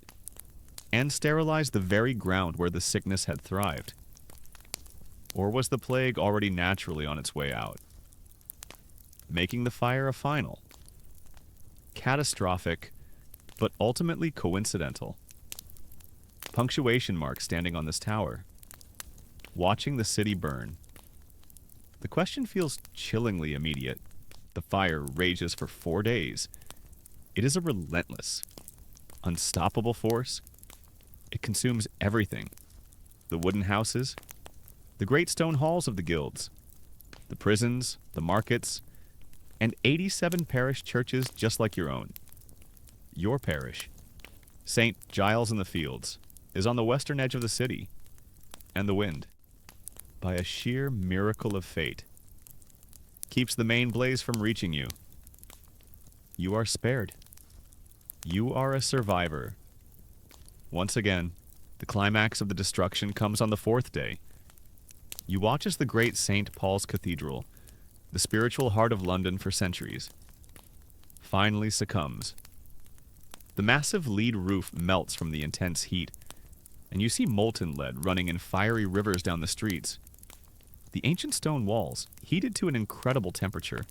and sterilize the very ground where the sickness had thrived? Or was the plague already naturally on its way out, making the fire a final, catastrophic, but ultimately coincidental? Punctuation marks standing on this tower, watching the city burn. The question feels chillingly immediate. The fire rages for 4 days. It is a relentless, unstoppable force. It consumes everything: the wooden houses, the great stone halls of the guilds, the prisons, the markets, and 87 parish churches just like your own. Your parish, St. Giles in the Fields, is on the western edge of the city, and the wind, by a sheer miracle of fate, keeps the main blaze from reaching you. You are spared. You are a survivor. Once again, the climax of the destruction comes on the 4th day. You watch as the great St. Paul's Cathedral, the spiritual heart of London for centuries, finally succumbs. The massive lead roof melts from the intense heat, and you see molten lead running in fiery rivers down the streets. The ancient stone walls, heated to an incredible temperature,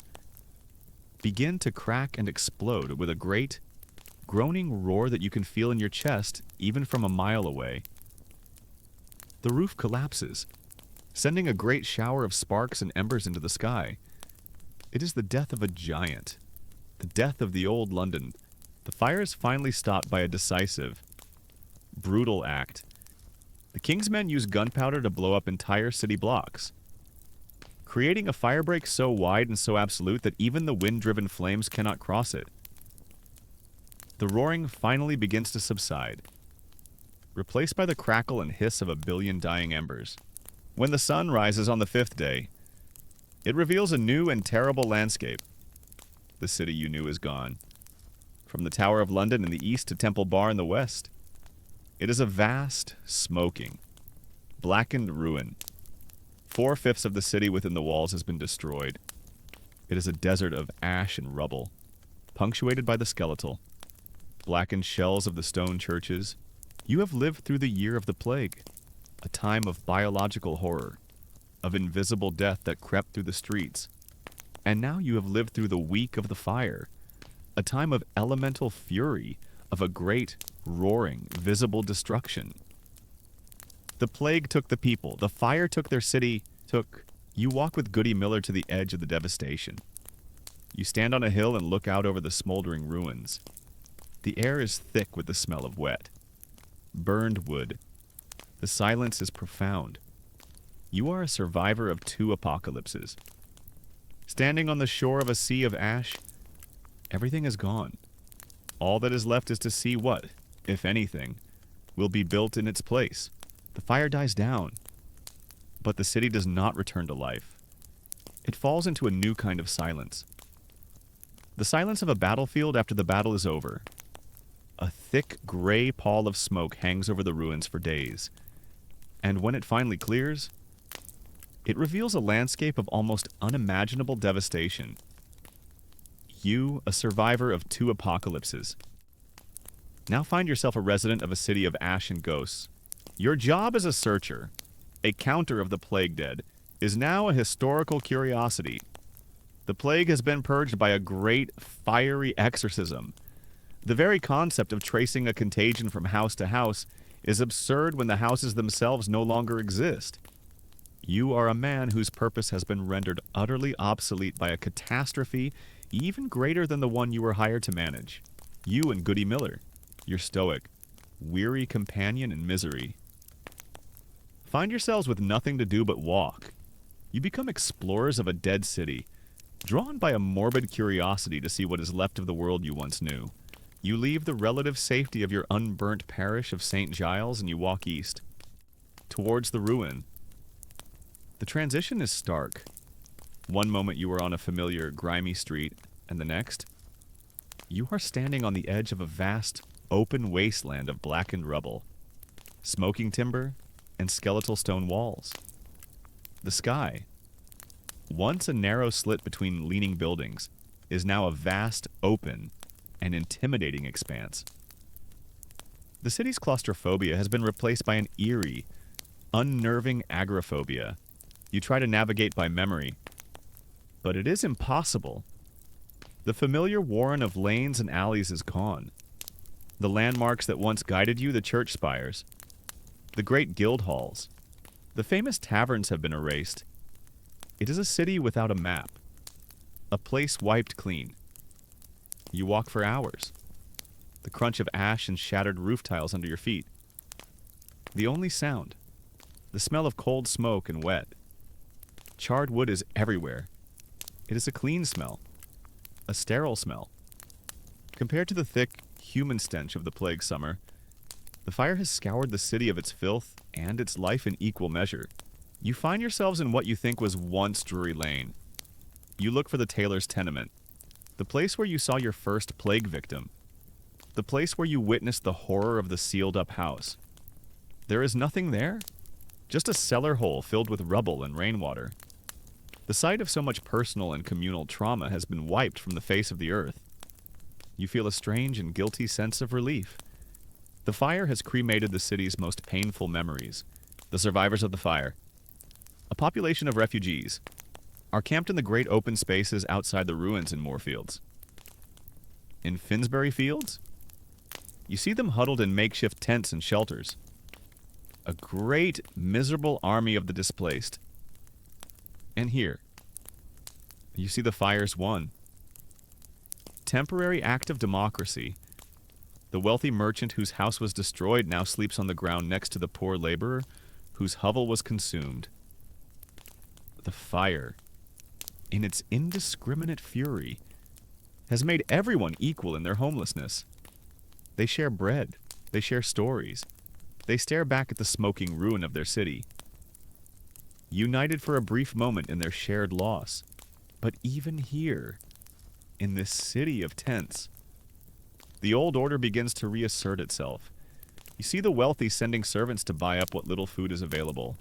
begin to crack and explode with a great, groaning roar that you can feel in your chest even from a mile away. The roof collapses, sending a great shower of sparks and embers into the sky. It is the death of a giant, the death of the old London. The fire is finally stopped by a decisive, brutal act. The King's men use gunpowder to blow up entire city blocks, creating a firebreak so wide and so absolute that even the wind-driven flames cannot cross it. The roaring finally begins to subside, replaced by the crackle and hiss of a billion dying embers. When the sun rises on the fifth day, it reveals a new and terrible landscape. The city you knew is gone. From the Tower of London in the east to Temple Bar in the west, it is a vast, smoking, blackened ruin. 4/5 of the city within the walls has been destroyed. It is a desert of ash and rubble, punctuated by the skeletal, blackened shells of the stone churches. You have lived through the year of the plague, a time of biological horror, of invisible death that crept through the streets. And now you have lived through the week of the fire, a time of elemental fury, of a great, roaring, visible destruction. The plague took the people, the fire took their city, You walk with Goody Miller to the edge of the devastation. You stand on a hill and look out over the smoldering ruins. The air is thick with the smell of wet, burned wood. The silence is profound. You are a survivor of 2 apocalypses. Standing on the shore of a sea of ash, everything is gone. All that is left is to see what, if anything, will be built in its place. The fire dies down, but the city does not return to life. It falls into a new kind of silence. The silence of a battlefield after the battle is over. A thick, gray pall of smoke hangs over the ruins for days, and when it finally clears, it reveals a landscape of almost unimaginable devastation. You, a survivor of 2 apocalypses, now find yourself a resident of a city of ash and ghosts. Your job as a searcher, a counter of the plague dead, is now a historical curiosity. The plague has been purged by a great, fiery exorcism. The very concept of tracing a contagion from house to house is absurd when the houses themselves no longer exist. You are a man whose purpose has been rendered utterly obsolete by a catastrophe even greater than the one you were hired to manage. You and Goody Miller, your stoic, weary companion in misery, find yourselves with nothing to do but walk. You become explorers of a dead city, drawn by a morbid curiosity to see what is left of the world you once knew. You leave the relative safety of your unburnt parish of St. Giles and you walk east, towards the ruin. The transition is stark. One moment you are on a familiar, grimy street, and the next, you are standing on the edge of a vast, open wasteland of blackened rubble, smoking timber, and skeletal stone walls. The sky, once a narrow slit between leaning buildings, is now a vast, open, and intimidating expanse. The city's claustrophobia has been replaced by an eerie, unnerving agoraphobia. You try to navigate by memory, but it is impossible. The familiar warren of lanes and alleys is gone. The landmarks that once guided you, the church spires, the great guild halls, the famous taverns have been erased. It is a city without a map, a place wiped clean. You walk for hours, the crunch of ash and shattered roof tiles under your feet. The only sound, the smell of cold smoke and wet. Charred wood is everywhere. It is a clean smell, a sterile smell. Compared to the thick, human stench of the plague summer, the fire has scoured the city of its filth and its life in equal measure. You find yourselves in what you think was once Drury Lane. You look for the tailor's tenement, the place where you saw your first plague victim, the place where you witnessed the horror of the sealed-up house. There is nothing there, just a cellar hole filled with rubble and rainwater. The sight of so much personal and communal trauma has been wiped from the face of the earth. You feel a strange and guilty sense of relief. The fire has cremated the city's most painful memories. The survivors of the fire, a population of refugees, are camped in the great open spaces outside the ruins in Moorfields. In Finsbury Fields, you see them huddled in makeshift tents and shelters. A great, miserable army of the displaced. And here, You see the fires won. Temporary act of democracy. The wealthy merchant whose house was destroyed now sleeps on the ground next to the poor laborer whose hovel was consumed. The fire, in its indiscriminate fury, has made everyone equal in their homelessness. They share bread. They share stories. They stare back at the smoking ruin of their city, united for a brief moment in their shared loss. But even here, in this city of tents, the old order begins to reassert itself. You see the wealthy sending servants to buy up what little food is available.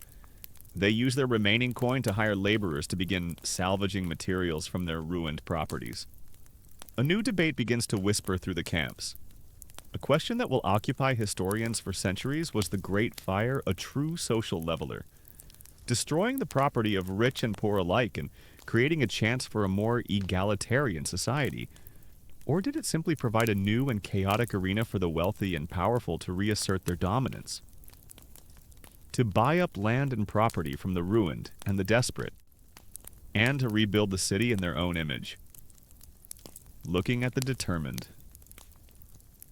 They use their remaining coin to hire laborers to begin salvaging materials from their ruined properties. A new debate begins to whisper through the camps. A question that will occupy historians for centuries: was the Great Fire a true social leveler, destroying the property of rich and poor alike and creating a chance for a more egalitarian society? Or did it simply provide a new and chaotic arena for the wealthy and powerful to reassert their dominance? To buy up land and property from the ruined and the desperate, and to rebuild the city in their own image. Looking at the determined,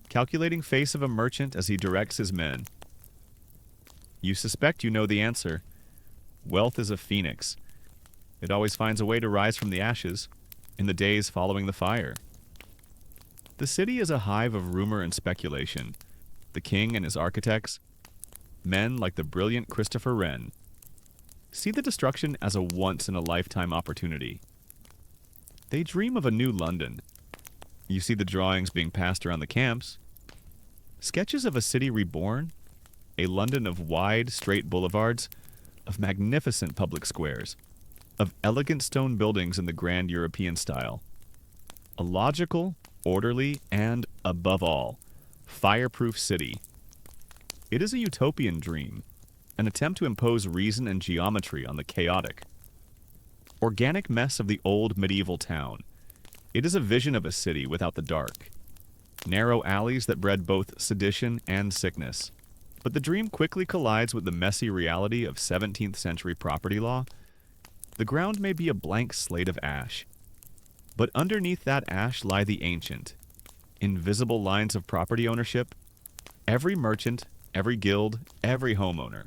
calculating face of a merchant as he directs his men. You suspect you know the answer. Wealth is a phoenix. It always finds a way to rise from the ashes in the days following the fire. The city is a hive of rumor and speculation. The king and his architects, men like the brilliant Christopher Wren, see the destruction as a once-in-a-lifetime opportunity. They dream of a new London. You see the drawings being passed around the camps. Sketches of a city reborn, a London of wide, straight boulevards, of magnificent public squares, of elegant stone buildings in the grand European style. A logical, orderly, and, above all, fireproof city. It is a utopian dream, an attempt to impose reason and geometry on the chaotic, organic mess of the old medieval town. It is a vision of a city without the dark, narrow alleys that bred both sedition and sickness. But the dream quickly collides with the messy reality of 17th century property law. The ground may be a blank slate of ash, but underneath that ash lie the ancient, invisible lines of property ownership. Every merchant, every guild, every homeowner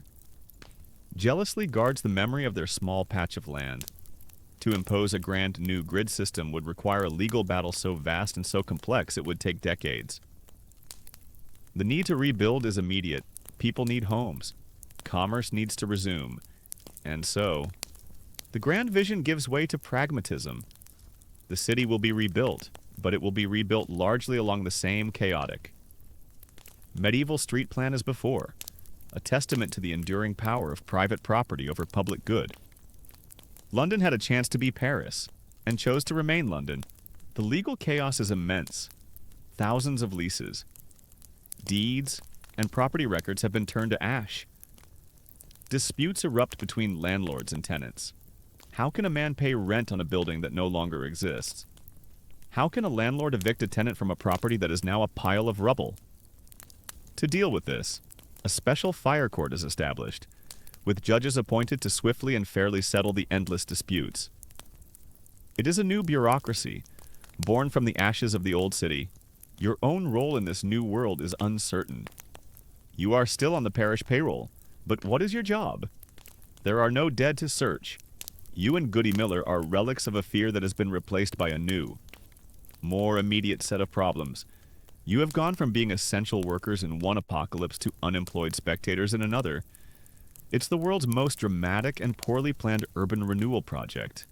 jealously guards the memory of their small patch of land. To impose a grand new grid system would require a legal battle so vast and so complex it would take decades. The need to rebuild is immediate. People need homes. Commerce needs to resume. And so, the grand vision gives way to pragmatism. The city will be rebuilt, but it will be rebuilt largely along the same chaotic, medieval street plan as before, a testament to the enduring power of private property over public good. London had a chance to be Paris, and chose to remain London. The legal chaos is immense. Thousands of leases, deeds, and property records have been turned to ash. Disputes erupt between landlords and tenants. How can a man pay rent on a building that no longer exists? How can a landlord evict a tenant from a property that is now a pile of rubble? To deal with this, a special fire court is established, with judges appointed to swiftly and fairly settle the endless disputes. It is a new bureaucracy, born from the ashes of the old city. Your own role in this new world is uncertain. You are still on the parish payroll, but what is your job? There are no dead to search. You and Goody Miller are relics of a fear that has been replaced by a new, more immediate set of problems. You have gone from being essential workers in one apocalypse to unemployed spectators in another. It's the world's most dramatic and poorly planned urban renewal project.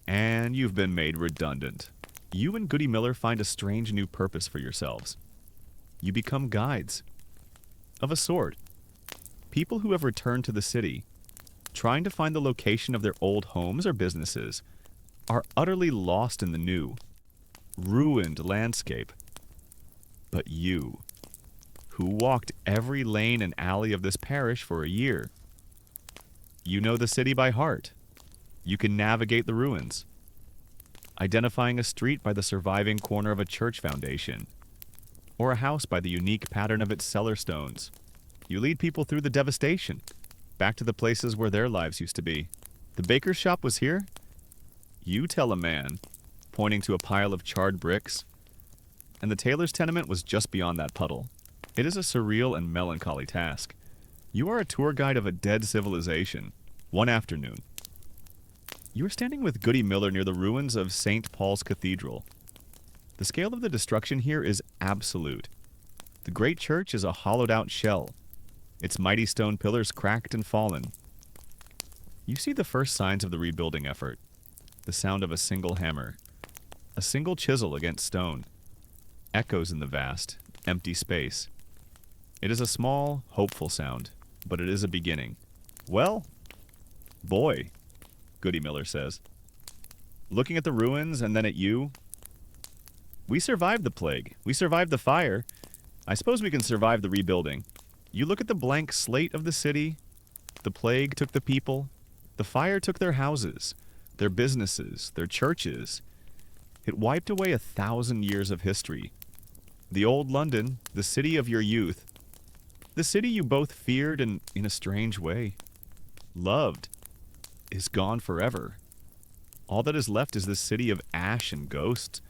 And you've been made redundant. You and Goody Miller find a strange new purpose for yourselves. You become guides. Of a sort. People who have returned to the city, trying to find the location of their old homes or businesses, are utterly lost in the new, ruined landscape. But you, who walked every lane and alley of this parish for a year, you know the city by heart. You can navigate the ruins, identifying a street by the surviving corner of a church foundation, or a house by the unique pattern of its cellar stones. You lead people through the devastation, back to the places where their lives used to be. The baker's shop was here. You tell a man, pointing to a pile of charred bricks, and the tailor's tenement was just beyond that puddle. It is a surreal and melancholy task. You are a tour guide of a dead civilization. One afternoon, you are standing with Goody Miller near the ruins of St. Paul's Cathedral. The scale of the destruction here is absolute. The great church is a hollowed-out shell, its mighty stone pillars cracked and fallen. You see the first signs of the rebuilding effort, the sound of a single hammer, a single chisel against stone, echoes in the vast, empty space. It is a small, hopeful sound, but it is a beginning. Well, boy, Goody Miller says, looking at the ruins and then at you. We survived the plague. We survived the fire. I suppose we can survive the rebuilding. You look at the blank slate of the city. The plague took the people. The fire took their houses, their businesses, their churches. It wiped away 1,000 years of history. The old London, the city of your youth, the city you both feared and, in a strange way, loved, is gone forever. All that is left is this city of ash and ghosts,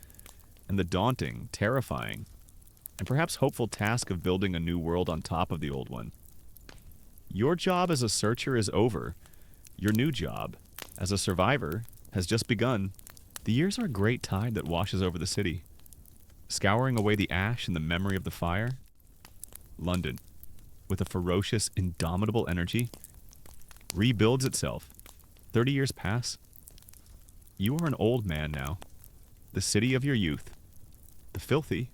and the daunting, terrifying, and perhaps hopeful task of building a new world on top of the old one. Your job as a searcher is over. Your new job, as a survivor, has just begun. The years are a great tide that washes over the city, scouring away the ash and the memory of the fire. London, with a ferocious, indomitable energy, rebuilds itself. 30 years pass. You are an old man now. The city of your youth, the filthy,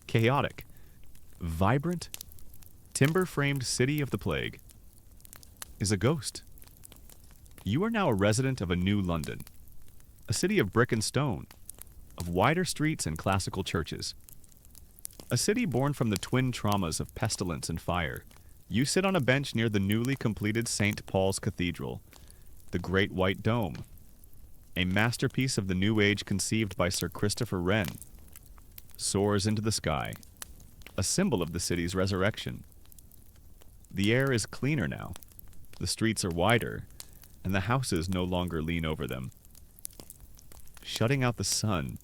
chaotic, vibrant, timber-framed city of the plague, is a ghost. You are now a resident of a new London, a city of brick and stone, of wider streets and classical churches. A city born from the twin traumas of pestilence and fire. You sit on a bench near the newly completed St. Paul's Cathedral, the Great White Dome, a masterpiece of the New Age conceived by Sir Christopher Wren, soars into the sky, a symbol of the city's resurrection. The air is cleaner now, the streets are wider, and the houses no longer lean over them, shutting out the sun.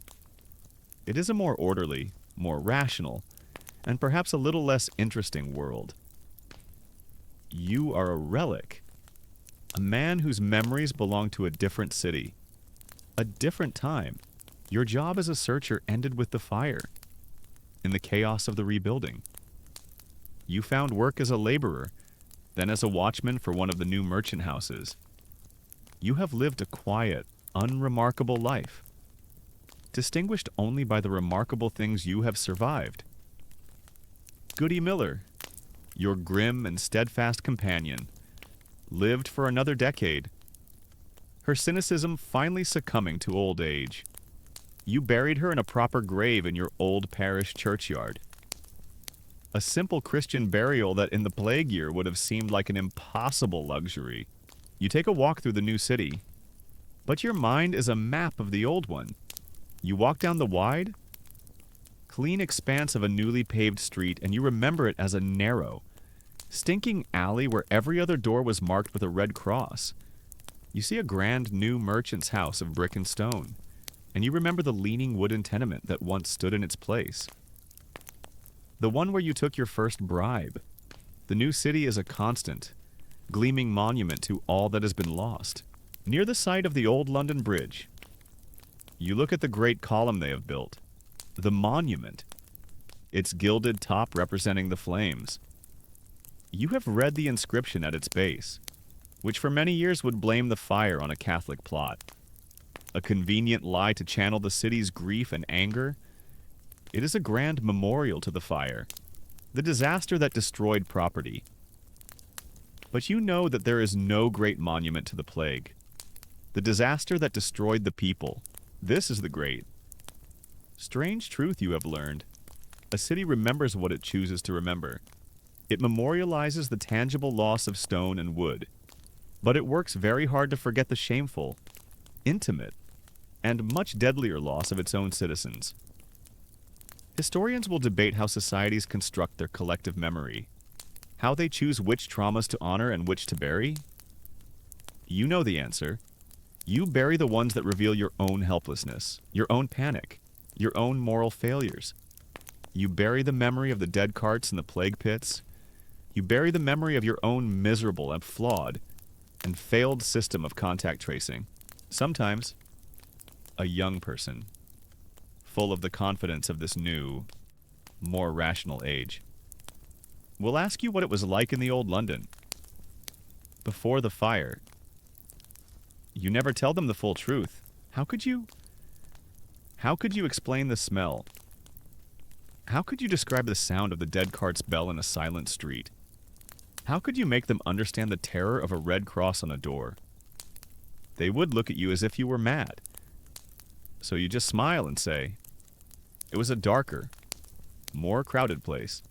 It is a more orderly, more rational, and perhaps a little less interesting world. You are a relic, a man whose memories belong to a different city, a different time. Your job as a searcher ended with the fire, in the chaos of the rebuilding. You found work as a laborer, then as a watchman for one of the new merchant houses. You have lived a quiet, unremarkable life, distinguished only by the remarkable things you have survived. Goody Miller, your grim and steadfast companion, lived for another decade, her cynicism finally succumbing to old age. You buried her in a proper grave in your old parish churchyard. A simple Christian burial that in the plague year would have seemed like an impossible luxury. You take a walk through the new city, but your mind is a map of the old one. You walk down the wide, clean expanse of a newly paved street, and you remember it as a narrow, stinking alley where every other door was marked with a red cross. You see a grand new merchant's house of brick and stone, and you remember the leaning wooden tenement that once stood in its place. The one where you took your first bribe. The new city is a constant, gleaming monument to all that has been lost. Near the site of the old London Bridge, you look at the great column they have built, the monument, its gilded top representing the flames. You have read the inscription at its base, which for many years would blame the fire on a Catholic plot. A convenient lie to channel the city's grief and anger. It is a grand memorial to the fire, the disaster that destroyed property. But you know that there is no great monument to the plague, the disaster that destroyed the people. This is the great. Strange truth you have learned. A city remembers what it chooses to remember. It memorializes the tangible loss of stone and wood, but it works very hard to forget the shameful, intimate, and much deadlier loss of its own citizens. Historians will debate how societies construct their collective memory, how they choose which traumas to honor and which to bury. You know the answer. You bury the ones that reveal your own helplessness, your own panic, your own moral failures. You bury the memory of the dead carts in the plague pits. You bury the memory of your own miserable and flawed and failed system of contact tracing. Sometimes, a young person, full of the confidence of this new, more rational age, will ask you what it was like in the old London, before the fire. You never tell them the full truth. How could you? How could you explain the smell? How could you describe the sound of the dead cart's bell in a silent street? How could you make them understand the terror of a red cross on a door? They would look at you as if you were mad. So you just smile and say, it was a darker, more crowded place.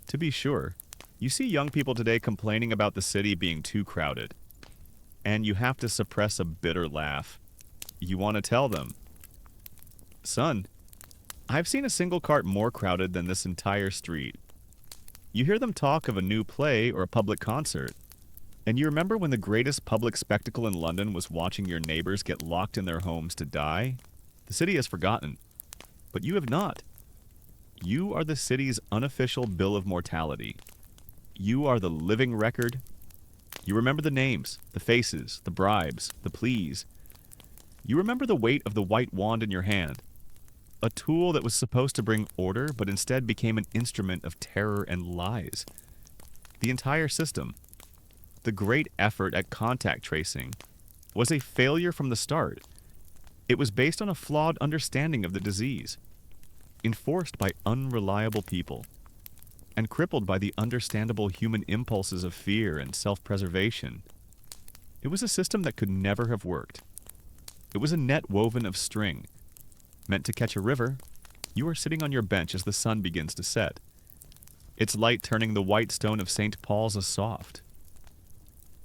To be sure, you see young people today complaining about the city being too crowded. And you have to suppress a bitter laugh. You want to tell them, son, I've seen a single cart more crowded than this entire street. You hear them talk of a new play or a public concert, and you remember when the greatest public spectacle in London was watching your neighbors get locked in their homes to die? The city has forgotten, but you have not. You are the city's unofficial bill of mortality. You are the living record. You remember the names, the faces, the bribes, the pleas. You remember the weight of the white wand in your hand, a tool that was supposed to bring order but instead became an instrument of terror and lies. The entire system, the great effort at contact tracing, was a failure from the start. It was based on a flawed understanding of the disease, enforced by unreliable people, and crippled by the understandable human impulses of fear and self-preservation. It was a system that could never have worked. It was a net woven of string. Meant to catch a river, you are sitting on your bench as the sun begins to set, its light turning the white stone of St. Paul's a soft,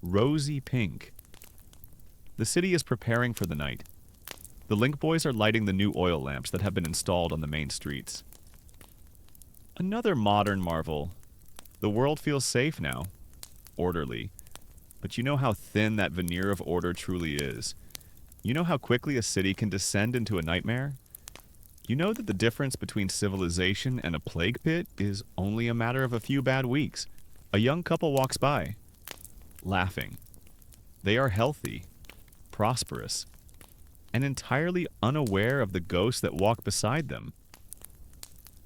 rosy pink. The city is preparing for the night. The link boys are lighting the new oil lamps that have been installed on the main streets. Another modern marvel. The world feels safe now, orderly, but you know how thin that veneer of order truly is. You know how quickly a city can descend into a nightmare? You know that the difference between civilization and a plague pit is only a matter of a few bad weeks. A young couple walks by, laughing. They are healthy, prosperous, and entirely unaware of the ghosts that walk beside them.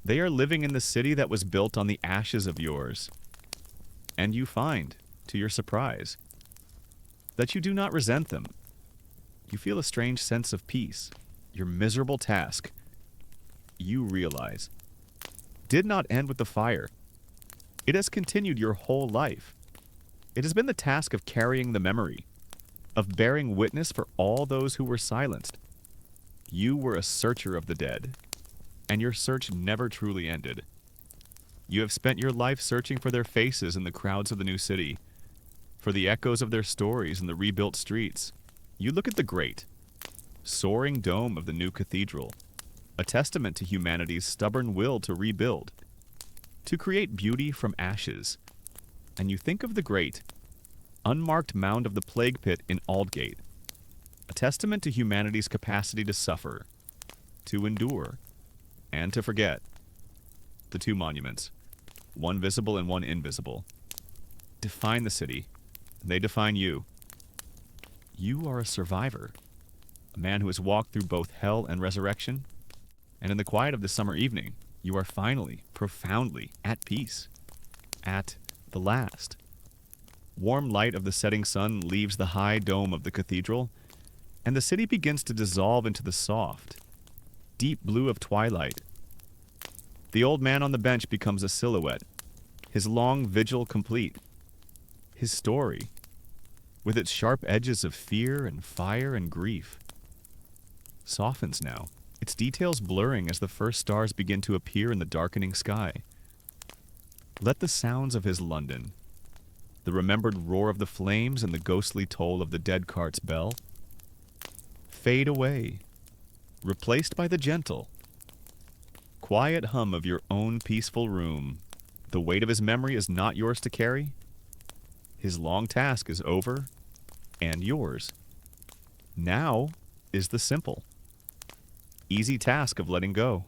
They are living in the city that was built on the ashes of yours. And you find, to your surprise, that you do not resent them. You feel a strange sense of peace. Your miserable task, you realize, did not end with the fire. It has continued your whole life. It has been the task of carrying the memory, of bearing witness for all those who were silenced. You were a searcher of the dead, and your search never truly ended. You have spent your life searching for their faces in the crowds of the new city, for the echoes of their stories in the rebuilt streets. You look at the great, soaring dome of the new cathedral, a testament to humanity's stubborn will to rebuild, to create beauty from ashes. And you think of the great, unmarked mound of the plague pit in Aldgate, a testament to humanity's capacity to suffer, to endure, and to forget. The two monuments, one visible and one invisible, define the city, and they define you. You are a survivor, a man who has walked through both hell and resurrection, and in the quiet of this summer evening, you are finally, profoundly at peace. At the last. Warm light of the setting sun leaves the high dome of the cathedral, and the city begins to dissolve into the soft, deep blue of twilight. The old man on the bench becomes a silhouette, his long vigil complete. His story, with its sharp edges of fear and fire and grief, softens now, its details blurring as the first stars begin to appear in the darkening sky. Let the sounds of his London, the remembered roar of the flames and the ghostly toll of the dead cart's bell, fade away, replaced by the gentle, quiet hum of your own peaceful room. The weight of his memory is not yours to carry. His long task is over, and yours. Now is the simple, easy task of letting go.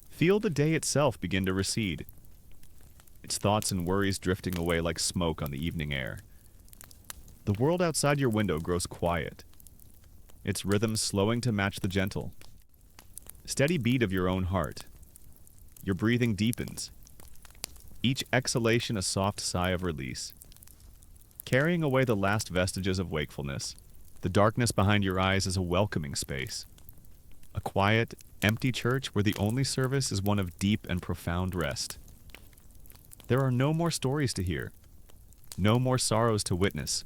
Feel the day itself begin to recede, its thoughts and worries drifting away like smoke on the evening air. The world outside your window grows quiet, its rhythm slowing to match the gentle, steady beat of your own heart. Your breathing deepens, each exhalation a soft sigh of release, carrying away the last vestiges of wakefulness. The darkness behind your eyes is a welcoming space, a quiet, empty church where the only service is one of deep and profound rest. There are no more stories to hear, no more sorrows to witness.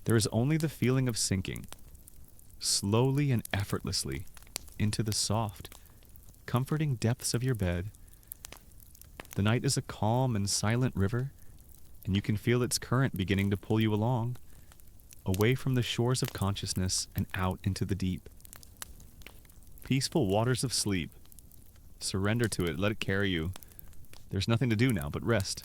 There is only the feeling of sinking, slowly and effortlessly, into the soft, comforting depths of your bed. The night is a calm and silent river, and you can feel its current beginning to pull you along, away from the shores of consciousness and out into the deep. Peaceful waters of sleep. Surrender to it, let it carry you. There's nothing to do now but rest.